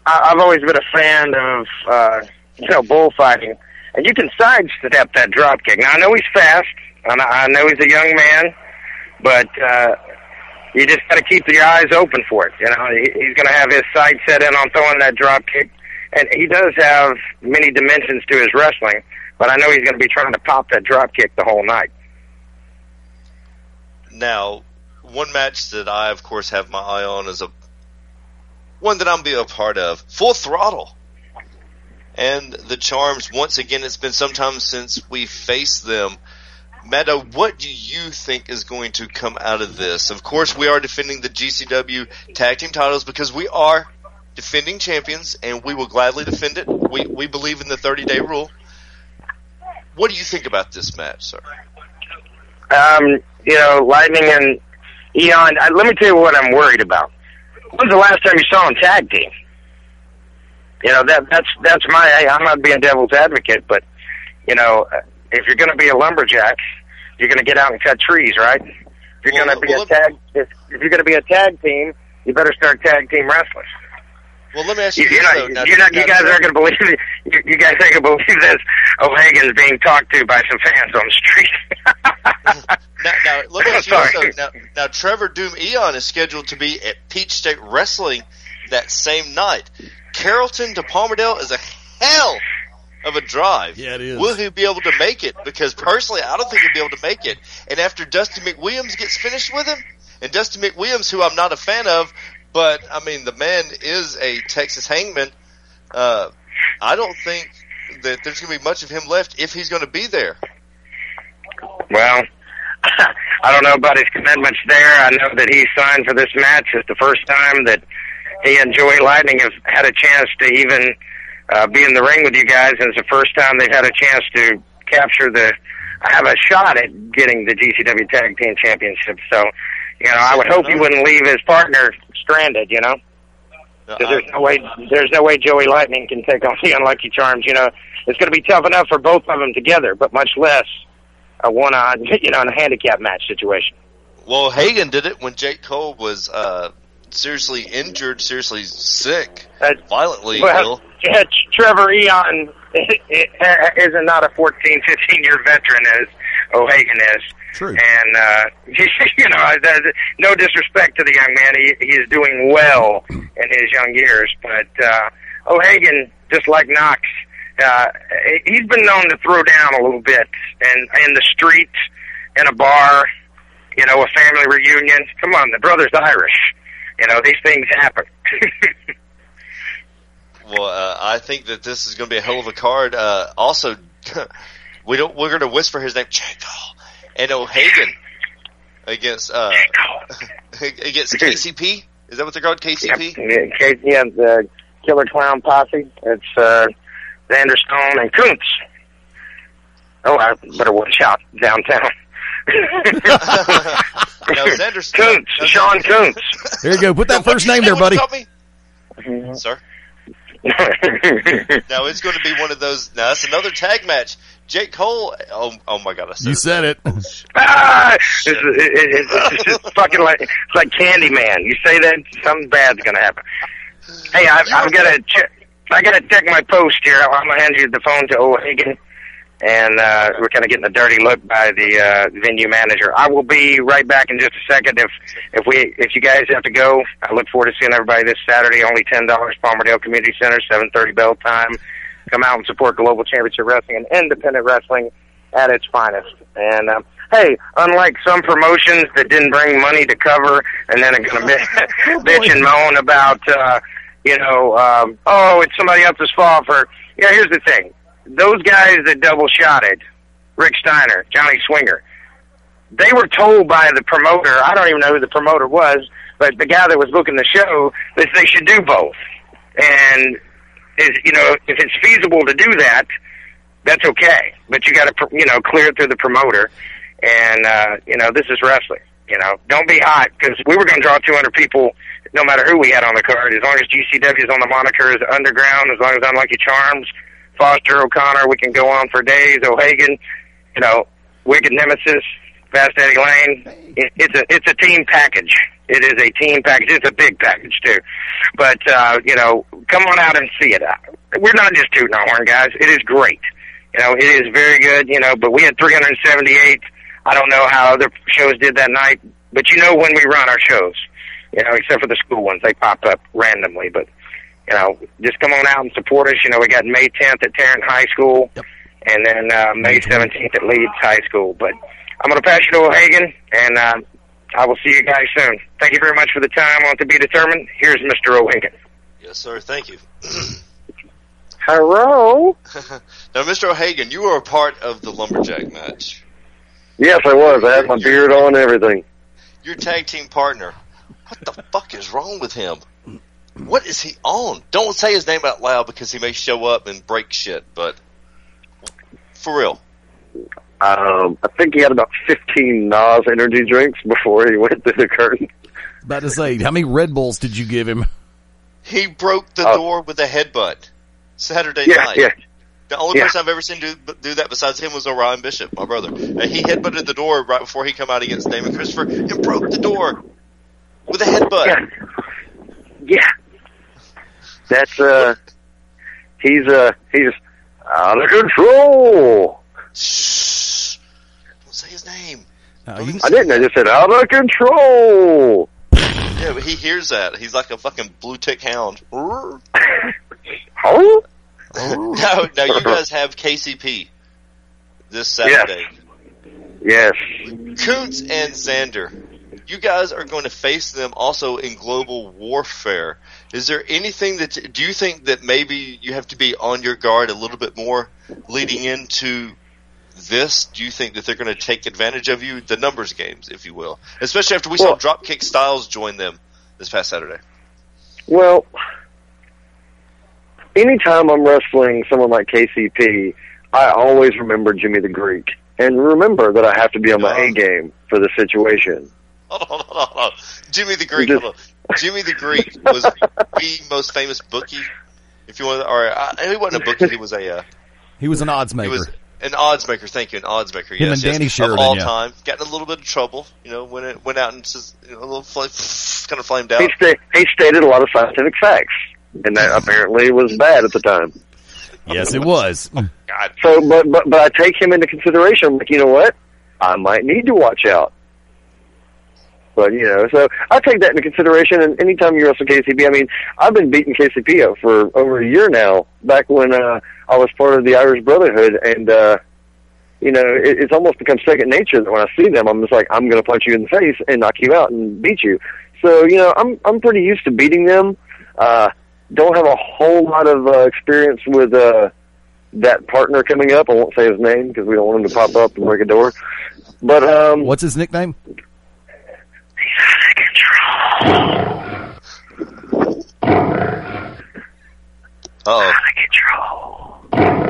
I've always been a fan of bullfighting, and you can sidestep that drop kick. Now I know he's fast, and I know he's a young man. But you just got to keep your eyes open for it. You know, he's going to have his sight set in on throwing that drop kick, and he does have many dimensions to his wrestling. But I know he's going to be trying to pop that drop kick the whole night. Now, one match that I, of course, have my eye on is one that I'm being a part of, Full Throttle. And the Charms, once again, it's been some time since we faced them. Meadow, what do you think is going to come out of this? Of course, we are defending the GCW tag team titles because we are defending champions, and we will gladly defend it. We believe in the 30-day rule. What do you think about this match, sir? You know, Lightning and Eon, let me tell you what I'm worried about. When's the last time you saw them tag team? You know, that's I'm not being devil's advocate, but, you know, if you're going to be a lumberjack, you're going to get out and cut trees, right? If you're going to be if you're going to be a tag team, you better start tag team wrestling. Well, let me ask you You guys aren't going to believe it. You guys aren't going to believe this. O'Hagan's being talked to by some fans on the street. now, let me ask you this. Now, Trevor Doom Eon is scheduled to be at Peach State Wrestling that same night. Carrollton to Palmerdale is a hell of a drive. Yeah, it is. Will he be able to make it? Because personally, I don't think he'll be able to make it. And after Dusty McWilliams gets finished with him, and Dusty McWilliams, who I'm not a fan of, but I mean, the man is a Texas hangman, I don't think that there's going to be much of him left if he's going to be there. Well, I don't know about his commitments there. I know that he signed for this match. It's the first time that he and Joey Lightning have had a chance to even be in the ring with you guys, and it's the first time they've had a chance to have a shot at getting the GCW Tag Team Championship. So, you know, I would hope he wouldn't leave his partner stranded, you know? Because there's no way Joey Lightning can take on the Unlucky Charms. You know, it's going to be tough enough for both of them together, but much less a one-on, in a handicap match situation. Well, Hagen did it when Jake Cole was seriously injured, seriously sick, violently ill. Trevor Eon is not a 14, 15-year veteran as O'Hagan is. True. And, no disrespect to the young man. He is doing well in his young years. But O'Hagan, just like Knox, he's been known to throw down a little bit. And in the street, in a bar, a family reunion. Come on, the brother's Irish. These things happen. Well, I think that this is going to be a hell of a card. Also, we're going to whisper his name, Jake Cole. And O'Hagan against KCP. Is that what they're called? KCP? Yeah, the Killer Clown Posse. It's Xander Stone and Kuntz. Oh, I better watch out downtown. No, Xander Stone. Kuntz, Sean Kuntz. There you go. Put that first name there, buddy. Sir? Now it's going to be one of those. Now that's another tag match. Jake Cole. Oh my God! You said it. It's fucking like Candyman. You say that, something bad's going to happen. Hey, I've got to check. I got to check my post here. I'm going to hand you the phone to O'Hagan, and we're kind of getting a dirty look by the venue manager. I will be right back in just a second. If you guys have to go, I look forward to seeing everybody this Saturday. Only $10, Palmerdale Community Center, 7:30 bell time. Come out and support Global Championship Wrestling and independent wrestling at its finest. And hey, unlike some promotions that didn't bring money to cover and then are going to bitch and moan about it's somebody else's fault for. Here's the thing. Those guys that double-shotted, Rick Steiner, Johnny Swinger, they were told by the promoter, I don't even know who the promoter was, but the guy that was booking the show, that they should do both. And, if it's feasible to do that, that's okay. But you got to, clear it through the promoter. And, this is wrestling. Don't be hot, because we were going to draw 200 people no matter who we had on the card. As long as GCW is on the moniker as Underground, as long as Unlucky Charms, Foster, O'Connor, we can go on for days. O'Hagan, Wicked Nemesis, Fast Eddie Lane. It's a team package. It is a team package. It's a big package too. But come on out and see it. We're not just tooting our horn, guys. It is great. It is very good. But we had 378. I don't know how other shows did that night, but when we run our shows, except for the school ones, they pop up randomly, but. Just come on out and support us. We got May 10th at Tarrant High School, and then May 17th at Leeds High School. But I'm going to pass you to O'Hagan, and I will see you guys soon. Thank you very much for the time on To Be Determined. Here's Mr. O'Hagan. Yes, sir. Thank you. Hello? Now, Mr. O'Hagan, you were a part of the Lumberjack match. Yes, I was. I had my beard on and everything. Your tag team partner. What the fuck is wrong with him? What is he on? Don't say his name out loud because he may show up and break shit, but for real. I think he had about 15 Nas energy drinks before he went through the curtain. About to say, how many Red Bulls did you give him? He broke the door with a headbutt Saturday night. Yeah. The only person I've ever seen do that besides him was Orion Bishop, my brother. And he headbutted the door right before he come out against Damon Christopher and broke the door with a headbutt. Yeah. That's he's out of control. Shh! Don't say his name. I didn't. I just said out of control. Yeah, but he hears that. He's like a fucking blue tick hound. Oh? Now you guys have KCP this Saturday. Yes. Kuntz and Xander. You guys are going to face them also in global warfare. Is there anything do you think that maybe you have to be on your guard a little bit more leading into this? Do you think that they're going to take advantage of you? The numbers games, if you will. Especially after we saw Dropkick Styles join them this past Saturday. Well, anytime I'm wrestling someone like KCP, I always remember Jimmy the Greek. And remember that I have to be on my A game for the situation. Hold on. Jimmy the Greek. Hold on. Jimmy the Greek was the most famous bookie. If you want, he wasn't a bookie. He was an odds maker. He was an odds maker. Thank you, an odds maker. Him and Danny Sheridan, of all time, got in a little bit of trouble. Went out and just a little kind of flamed out. He stated a lot of scientific facts, and that apparently was bad at the time. Yes, it was. God. So, but I take him into consideration. I'm like, you know what? I might need to watch out. But, so I take that into consideration, and anytime you wrestle KCP, I mean, I've been beating KCP up for over a year now, back when I was part of the Irish Brotherhood, and, it's almost become second nature that when I see them, I'm just like, I'm going to punch you in the face and knock you out and beat you. So, I'm pretty used to beating them. Don't have a whole lot of experience with that partner coming up. I won't say his name because we don't want him to pop up and break a door. But what's his nickname? Out of control.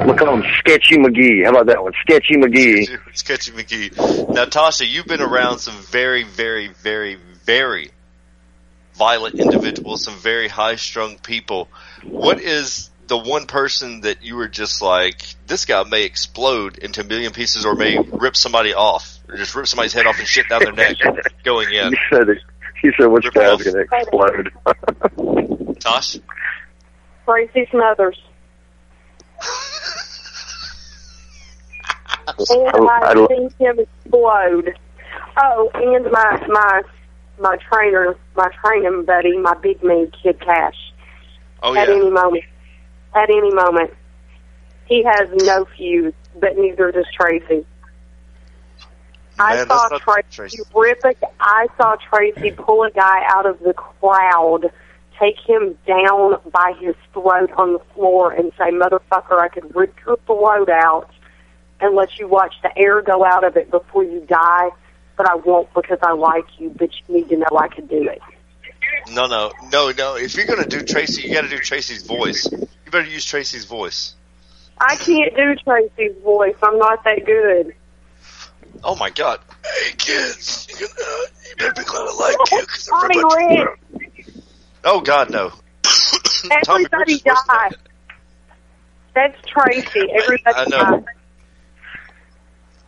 Look on Sketchy McGee. How about that one? Sketchy McGee. Sketchy McGee. Now, Tasha, you've been around some very, very, very, very violent individuals, some very high-strung people. What is the one person that you were just like, this guy may explode into a million pieces or may rip somebody off, or just rip somebody's head off and shit down their neck going in? He said which guy's going to explode. Tosh? Tracy Smothers. And I've seen him explode. Oh, and my training buddy, my big man, Kid Cash. Oh, yeah. At any moment. He has no fuse, but neither does Tracy. I saw Tracy pull a guy out of the crowd, take him down by his throat on the floor and say, motherfucker, I could rip your throat out and let you watch the air go out of it before you die, but I won't because I like you, but you need to know I could do it. No. If you're going to do Tracy, you got to do Tracy's voice. You better use Tracy's voice. I can't do Tracy's voice. I'm not that good. Oh, my God. Hey, kids, you better be glad I like you. Cause oh, God, no. Everybody died. That's Tracy. Everybody died.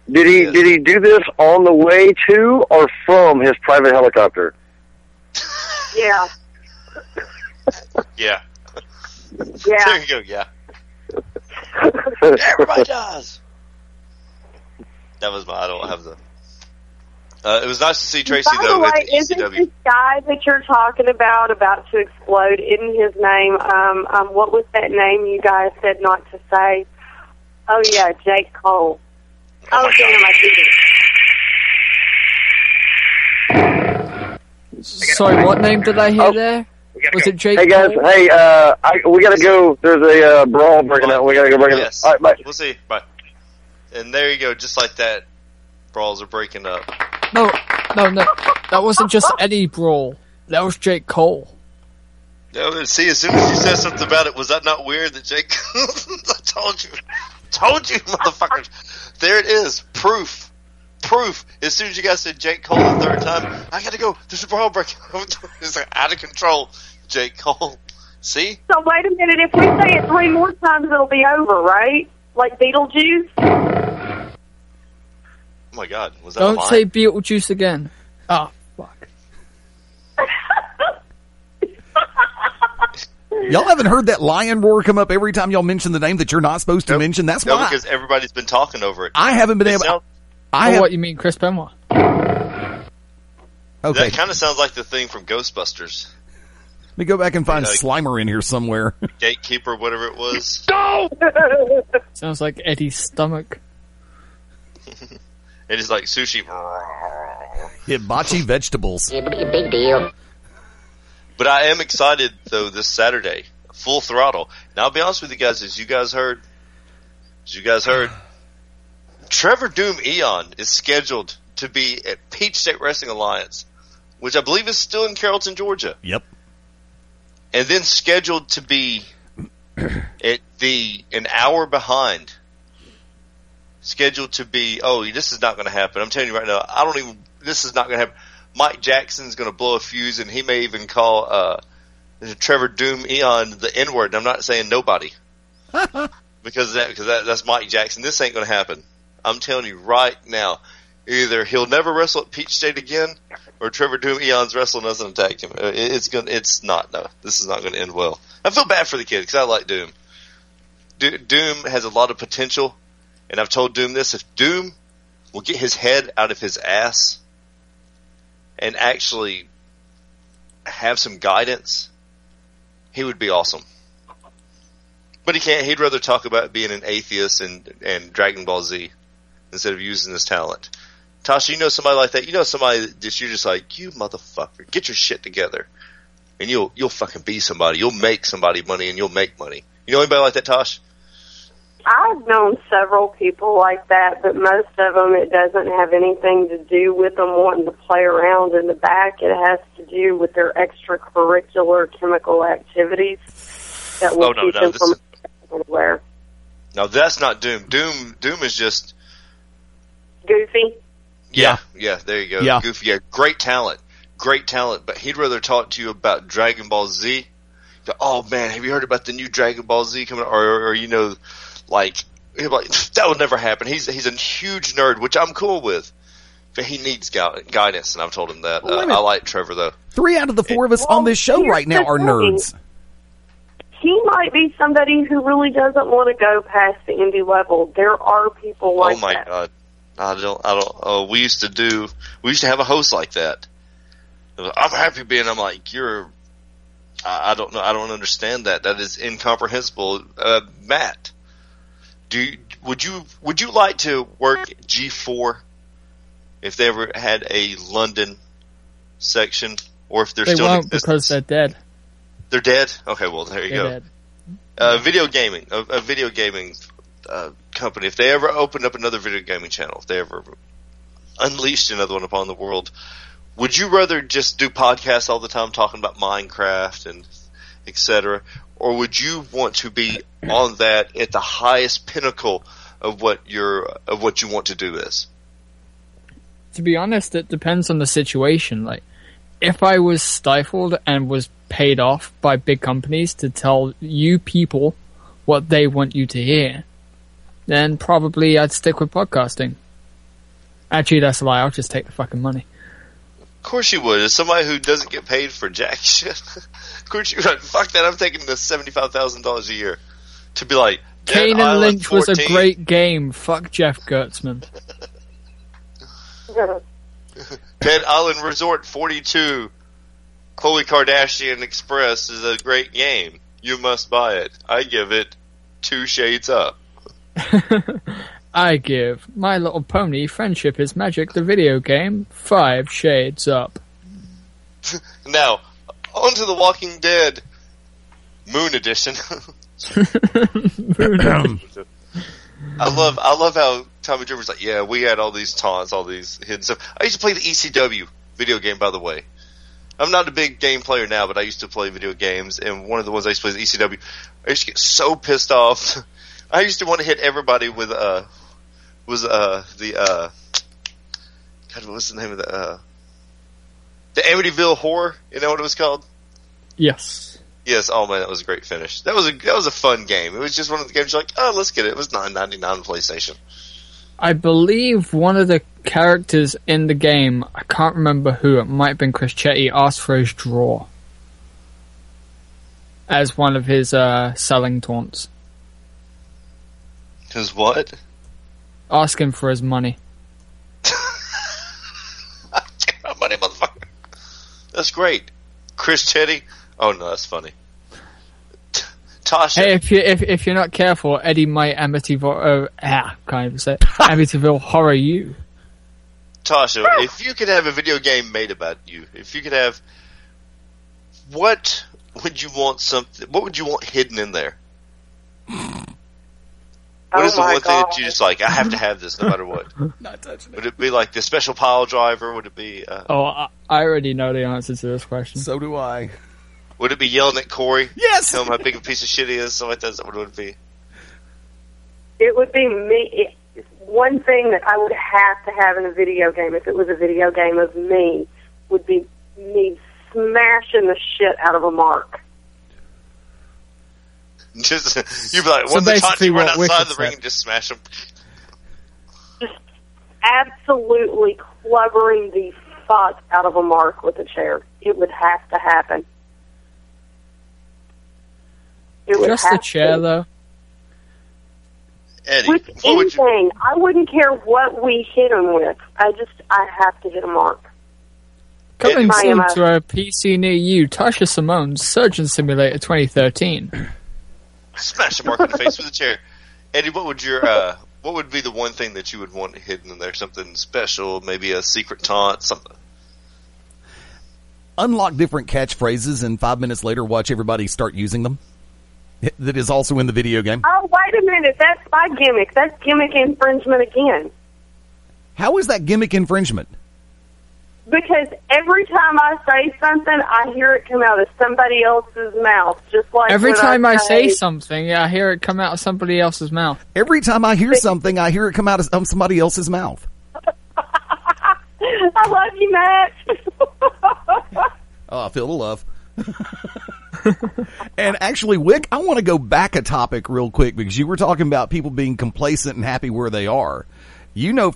Did he do this on the way to or from his private helicopter? Yeah. Yeah. Yeah. There you go, yeah. Everybody does. That was I don't have the... it was nice to see Tracy, By though, the way, at the isn't ECW. this guy that you're talking about to explode, isn't his name, what was that name you guys said not to say? Oh, yeah, Jake Cole. Oh damn, I did it. Sorry, what name did I hear there? Was it Jake? Hey guys, Cole? we gotta go. There's a brawl breaking out. We gotta go break it. Yes. All right, bye. We'll see. Bye. And there you go, just like that, brawls are breaking up. No. That wasn't just any brawl. That was Jake Cole. No, see, as soon as you said something about it, was that not weird that Jake... I told you, motherfuckers. There it is. Proof. As soon as you guys said Jake Cole the third time, I gotta go. There's a brawl breaking out. It's like out of control. Jake Cole. See? So wait a minute, if we say it 3 more times, it'll be over, right? Like Beetlejuice? Oh my God, was that Don't say Beetlejuice again. Oh, fuck. Y'all haven't heard that lion roar come up every time y'all mention the name that you're not supposed to mention? That's why. because everybody's been talking over it. I haven't been able... What you mean, Chris Benoit? Okay. That kind of sounds like the thing from Ghostbusters. Let me go back and find Slimer in here somewhere. Gatekeeper, whatever it was. No! Sounds like Eddie's stomach. It is like sushi. Hibachi vegetables. Big deal. But I am excited, though, this Saturday. Full throttle. Now, I'll be honest with you guys, as you guys heard, Trevor Doom Eon is scheduled to be at Peach State Wrestling Alliance, which I believe is still in Carrollton, Georgia. Yep. And then scheduled to be at an hour behind. Scheduled to be, this is not going to happen. I'm telling you right now, this is not going to happen. Mike Jackson's going to blow a fuse, and he may even call Trevor Doom Eon the N-word. I'm not saying nobody. because that's Mike Jackson. This ain't going to happen. I'm telling you right now. Either he'll never wrestle at Peach State again, or Trevor Doom Eon's wrestling doesn't attack him. It's not. No, this is not going to end well. I feel bad for the kid because I like Doom. Doom has a lot of potential, and I've told Doom this: if Doom will get his head out of his ass and actually have some guidance, he would be awesome. But he can't. He'd rather talk about being an atheist and Dragon Ball Z instead of using his talent. Tasha, you know somebody like that? You know somebody that you're just like, you motherfucker, get your shit together, and you'll fucking be somebody. You'll make somebody money, and you'll make money. You know anybody like that, Tosh? I've known several people like that, but most of them, it doesn't have anything to do with them wanting to play around in the back. It has to do with their extracurricular chemical activities that will keep them from anywhere. No, that's not Doom. Doom is just goofy. Yeah, there you go. Yeah. Goofy. Yeah, great talent, but he'd rather talk to you about Dragon Ball Z. Go, oh man, have you heard about the new Dragon Ball Z coming out? Or you know, like that would never happen. He's a huge nerd, which I'm cool with, but he needs guidance, and I've told him that. I like Trevor though. 3 out of the 4 of us on this show right now are nerds. He might be somebody who really doesn't want to go past the indie level. There are people like that. Oh my god. I don't. We used to have a host like that. I'm happy being. I'm like, I don't know. I don't understand that. That is incomprehensible. Matt, would you like to work G4 if they ever had a London section, or if they're still in existence? Because they're dead. They're dead. Okay, well there you They're go. Dead. Video gaming, a video gaming company, if they ever opened up another video gaming channel, if they ever unleashed another one upon the world, would you rather just do podcasts all the time talking about Minecraft and etc., or would you want to be on that at the highest pinnacle of what you want to do is? To be honest, it depends on the situation. Like, if I was stifled and was paid off by big companies to tell you people what they want you to hear, then probably I'd stick with podcasting. Actually, that's a lie. I'll just take the fucking money. Of course you would. As somebody who doesn't get paid for jack shit, of course you would. Fuck that. I'm taking the $75,000 a year to be like, Kane and Lynch 14. Was a great game. Fuck Jeff Gertzman. Dead Island Resort 42, Khloe Kardashian Express is a great game. You must buy it. I give it 2 shades up. I give My Little Pony Friendship is Magic the video game 5 shades up. Now, on to The Walking Dead Moon Edition. I love how Tommy Dreamer's like, yeah, we had all these taunts, all these hidden stuff. I used to play the ECW video game, by the way. I'm not a big game player now, but I used to play video games, and one of the ones I used to play was ECW. I used to get so pissed off. I used to want to hit everybody with God, what was the name of the Amityville Horror? You know what it was called? Yes. Yes. Oh man, that was a great finish. That was a fun game. It was just one of the games you're like, oh, let's get it. It was $9.99 on PlayStation. I believe one of the characters in the game, I can't remember who, it might have been Chris Chetty, asked for his draw as one of his selling taunts. His what? Asking for his money. Money, motherfucker. That's great. Chris Chetty. Oh no, that's funny. Tasha. Hey, if you're not careful, Eddie might Amityville horror you. Tasha, if you could have a video game made about you, if you could have, what would you want hidden in there? What is the one thing that you just like, I have to have this no matter what? Not touching it. Would it be like the special pile driver? Would it be... I already know the answer to this question. So do I. Would it be yelling at Corey? Yes! Tell him how big a piece of shit he is? So like that's what it would be. It would be me. One thing that I would have to have in a video game, if it was a video game of me, would be me smashing the shit out of a mark. Just you'd be like, So one of the times basically you run what Wicked outside the said. ring and just smash them. Just absolutely clovering the fuck out of a mark with a chair. It would have to happen. It would Just the have chair, to. though. Eddie, With what would you... anything, I wouldn't care what we hit him with. I have to hit a mark. Coming I soon am to a PC near you, Tasha Simone's Surgeon Simulator 2013. Smash a mark in the face with a chair. Eddie, what would your what would be the one thing that you would want hidden in there? Something special, maybe a secret taunt, something. Unlock different catchphrases, and 5 minutes later, watch everybody start using them. That is also in the video game. Oh, wait a minute. That's my gimmick. That's gimmick infringement again. How is that gimmick infringement? Because every time I say something, I hear it come out of somebody else's mouth. Just like Every when time I say something, I hear it come out of somebody else's mouth. Every time I hear something, I hear it come out of somebody else's mouth. I love you, Matt. Oh, I feel the love. And actually, Wick, I want to go back a topic real quick because you were talking about people being complacent and happy where they are. You know,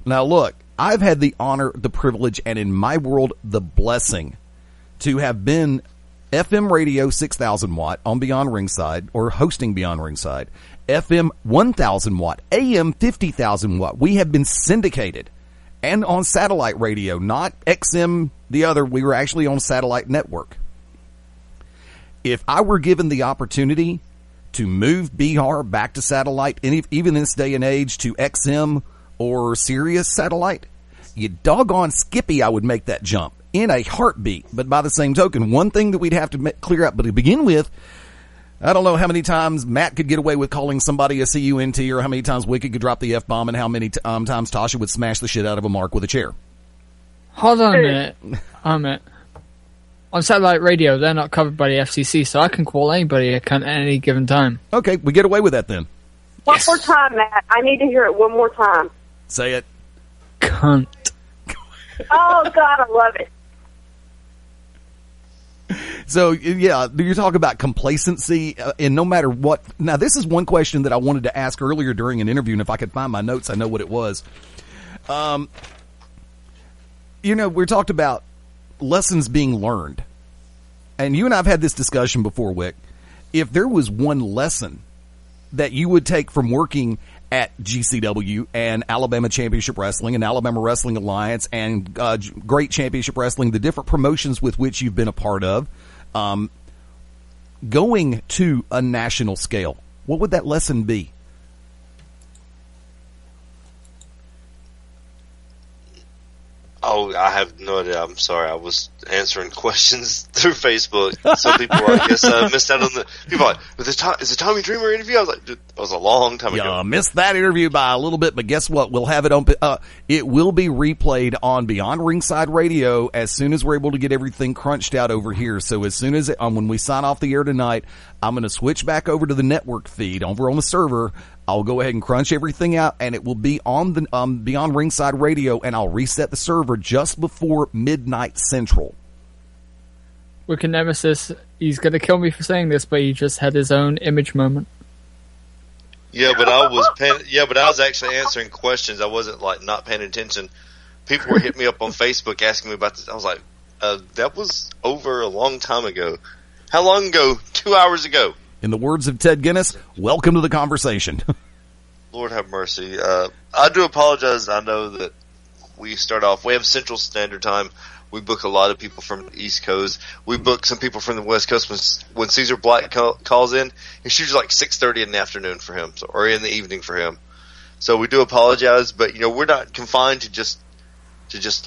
now look, I've had the honor, the privilege, and in my world, the blessing to have been FM radio 6,000 watt on Beyond Ringside, or hosting Beyond Ringside, FM 1,000 watt, AM 50,000 watt. We have been syndicated and on satellite radio, not XM, the other. We were actually on satellite network. If I were given the opportunity to move BR back to satellite, and even in this day and age to XM or Sirius satellite, you doggone Skippy, I would make that jump in a heartbeat. But by the same token, one thing that we'd have to clear up, but to begin with, I don't know how many times Matt could get away with calling somebody a CUNT, or how many times Wicked could drop the F-bomb, and how many times Tasha would smash the shit out of a mark with a chair. Hold on a minute. On satellite radio, they're not covered by the FCC, so I can call anybody at any given time. Okay, we get away with that then. One more time, Matt. I need to hear it one more time. Say it. Cunt. Oh, God, I love it. So, yeah, you talk about complacency, and no matter what. Now, this is one question that I wanted to ask earlier during an interview, and if I could find my notes, I know what it was. You know, we talked about lessons being learned. And you and I have had this discussion before, Wick. If there was one lesson that you would take from working at GCW and Alabama Championship Wrestling and Alabama Wrestling Alliance and Great Championship Wrestling, the different promotions with which you've been a part of, going to a national scale, what would that lesson be? Oh, I have no idea. I'm sorry. I was answering questions through Facebook. Some people, I guess, missed out on the... People are like, is the Tommy Dreamer interview? I was like, dude, that was a long time ago. Missed that interview by a little bit, but guess what? We'll have it on... it will be replayed on Beyond Ringside Radio as soon as we're able to get everything crunched out over here. So as soon as... when we sign off the air tonight, I'm going to switch back over to the network feed over on the server. I'll go ahead and crunch everything out, and it will be on the Beyond Ringside Radio, and I'll reset the server just before midnight Central. Wicked Nemesis, he's going to kill me for saying this, but he just had his own image moment. Yeah, but I was actually answering questions. I wasn't like not paying attention. People were hitting me up on Facebook asking me about this. I was like, that was over a long time ago. How long ago? 2 hours ago. In the words of Ted Guinness, welcome to the conversation. Lord have mercy. I do apologize. I know that we start off. We have Central Standard Time. We book a lot of people from the East Coast. We book some people from the West Coast. When Caesar Black calls in, it's usually like 6:30 in the afternoon for him, or in the evening for him. So we do apologize, but we're not confined to just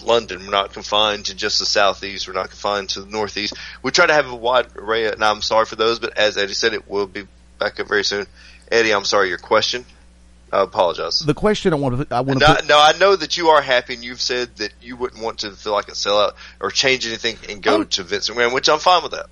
London. We're not confined to just the Southeast. We're not confined to the Northeast. We try to have a wide array, and I'm sorry for those, but as Eddie said, it will be back up very soon. Eddie, I'm sorry, your question. I apologize. The question I want to I know that you are happy, and you've said that you wouldn't want to feel like a sellout or change anything and go to Vince McMahon, which I'm fine with that.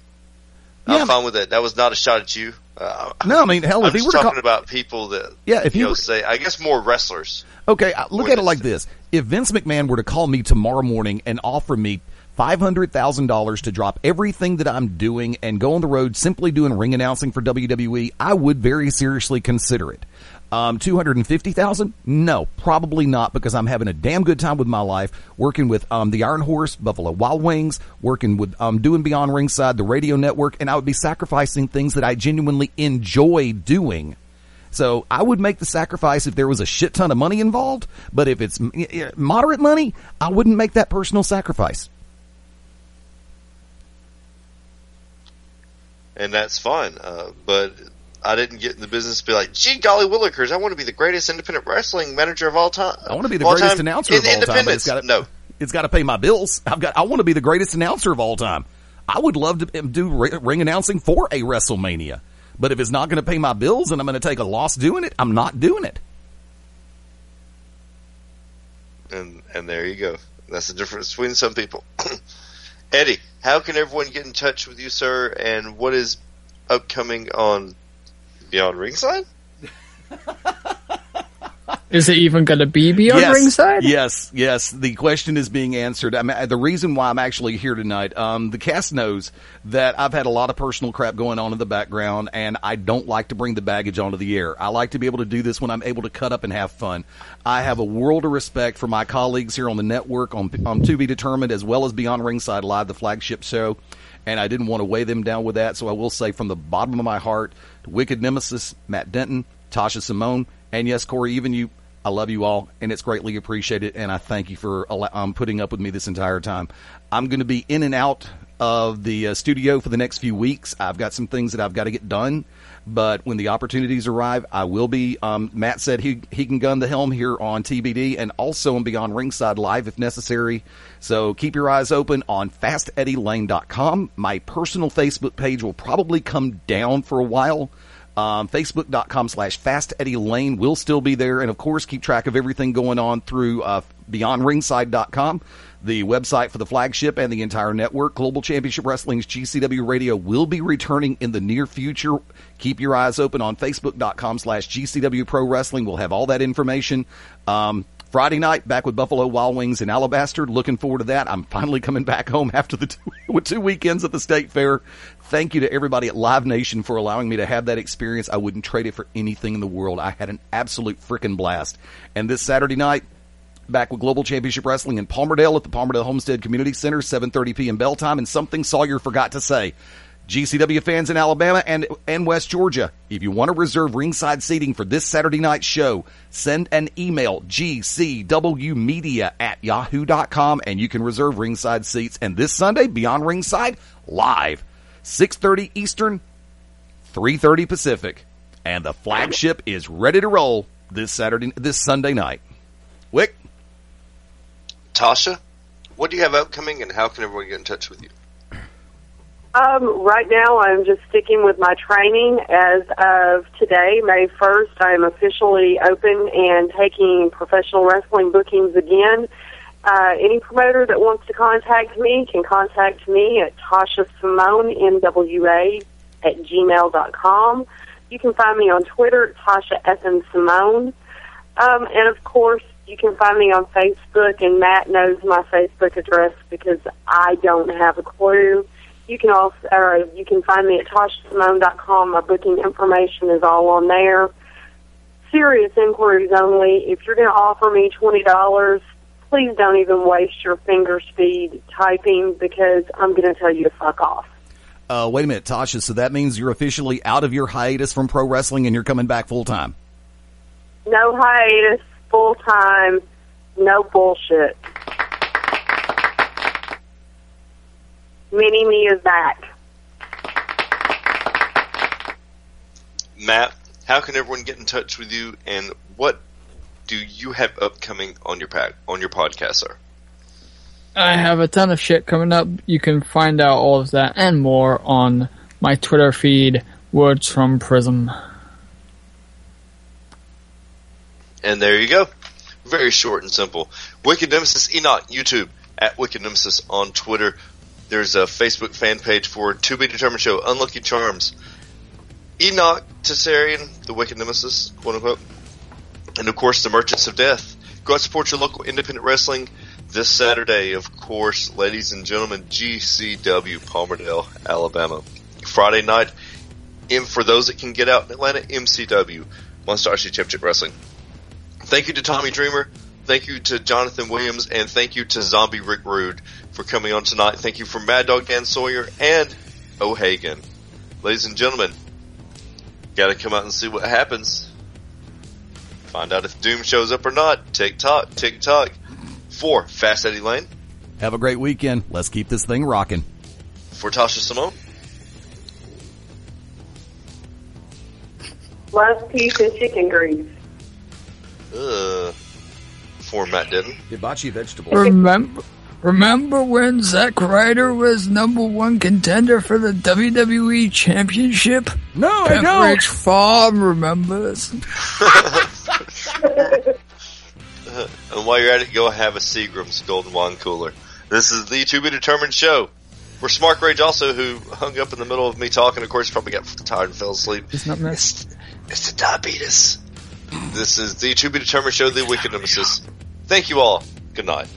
I'm fine with that. That was not a shot at you. No, I mean, hell, I'm if he just were talking about people that, if you say, I guess more wrestlers. Okay, look at it like this. If Vince McMahon were to call me tomorrow morning and offer me $500,000 to drop everything that I'm doing and go on the road simply doing ring announcing for WWE, I would very seriously consider it. $250,000? No, probably not, because I'm having a damn good time with my life, working with the Iron Horse, Buffalo Wild Wings, working with doing Beyond Ringside, the radio network, and I would be sacrificing things that I genuinely enjoy doing. So I would make the sacrifice if there was a shit ton of money involved, but if it's moderate money, I wouldn't make that personal sacrifice. And that's fine, but I didn't get in the business to be like, gee, golly willikers, I want to be the greatest independent wrestling manager of all time. I want to be the greatest announcer of all time, but it's got to pay my bills. I want to be the greatest announcer of all time. I would love to do ring announcing for a WrestleMania, but if it's not going to pay my bills and I'm going to take a loss doing it, I'm not doing it. And there you go. That's the difference between some people. Eddie, how can everyone get in touch with you, sir, and what is upcoming on Beyond Ringside? Is it even going to be Beyond Ringside? Yes. The question is being answered. The reason why I'm actually here tonight, the cast knows that I've had a lot of personal crap going on in the background, and I don't like to bring the baggage onto the air. I like to be able to do this when I'm able to cut up and have fun. I have a world of respect for my colleagues here on the network, on To Be Determined, as well as Beyond Ringside Live, the flagship show, and I didn't want to weigh them down with that, so I will say from the bottom of my heart, to Wicked Nemesis, Matt Denton, Tasha Simone, and yes, Corey, even you, I love you all, and it's greatly appreciated, and I thank you for putting up with me this entire time. I'm going to be in and out of the studio for the next few weeks. I've got some things that I've got to get done, but when the opportunities arrive, I will be. Matt said he can gun the helm here on TBD and also on Beyond Ringside Live if necessary. So keep your eyes open on FastEddieLane.com. My personal Facebook page will probably come down for a while. Facebook.com/FastEddieLane will still be there. And, of course, keep track of everything going on through BeyondRingside.com, the website for the flagship and the entire network. Global Championship Wrestling's GCW Radio will be returning in the near future. Keep your eyes open on Facebook.com/GCW Pro Wrestling. We'll have all that information. Friday night, back with Buffalo Wild Wings in Alabaster. Looking forward to that. I'm finally coming back home after the two weekends at the State Fair. Thank you to everybody at Live Nation for allowing me to have that experience. I wouldn't trade it for anything in the world. I had an absolute freaking blast. And this Saturday night, back with Global Championship Wrestling in Palmerdale at the Palmerdale Homestead Community Center, 7:30 p.m. bell time. And something Sawyer forgot to say. GCW fans in Alabama and West Georgia, if you want to reserve ringside seating for this Saturday night show, send an email, gcwmedia@yahoo.com, and you can reserve ringside seats. And this Sunday, Beyond Ringside, live, 6:30 Eastern, 3:30 Pacific. And the flagship is ready to roll this Sunday night. Wick? Tasha, what do you have upcoming, and how can everyone get in touch with you? Right now, I'm just sticking with my training. As of today, May 1st, I am officially open and taking professional wrestling bookings again. Any promoter that wants to contact me can contact me at TashaSimone@gmail.com. You can find me on Twitter at Tasha F. Simone. And, of course, you can find me on Facebook, and Matt knows my Facebook address because I don't have a clue. You can you can find me at TashaSimone.com. My booking information is all on there. Serious inquiries only. If you're going to offer me $20, please don't even waste your finger speed typing because I'm going to tell you to fuck off. Wait a minute, Tasha. So that means you're officially out of your hiatus from pro wrestling and you're coming back full time? No hiatus, full time, no bullshit. Mini-Me is back. Matt, how can everyone get in touch with you, and what do you have upcoming on your podcast, sir? I have a ton of shit coming up. You can find out all of that and more on my Twitter feed, Words from Prism. And there you go. Very short and simple. Wicked Nemesis Enoch, YouTube, at Wicked Nemesis on Twitter. There's a Facebook fan page for To Be Determined Show, Unlucky Charms, Enoch Tessarian, the Wicked Nemesis, quote unquote, and of course the Merchants of Death. Go out and support your local independent wrestling. this Saturday, of course, ladies and gentlemen, GCW, Palmerdale, Alabama. Friday night, for those that can get out in Atlanta, MCW, Monstrosity Championship Wrestling. Thank you to Tommy Dreamer. Thank you to Jonathan Williams. And thank you to Zombie Rick Rude for coming on tonight. Thank you for Mad Dog Dan Sawyer and O'Hagan. Ladies and gentlemen, got to come out and see what happens. Find out if Doom shows up or not. Tick-tock, tick-tock. For Fast Eddie Lane. Have a great weekend. Let's keep this thing rocking. For Tasha Simone. Love, peace, and chicken grease. For Matt Denton. Hibachi vegetable. Remember when Zack Ryder was #1 contender for the WWE Championship? No, I don't. Pepperidge Farm remembers. And while you're at it, go have a Seagram's Golden Wine Cooler. This is the To Be Determined show. For Smart Rage also, who hung up in the middle of me talking, of course, probably got tired and fell asleep. It's not missed. It's the diabetes. This is the To Be Determined show, the Wicked Nemesis. Thank you all. Good night.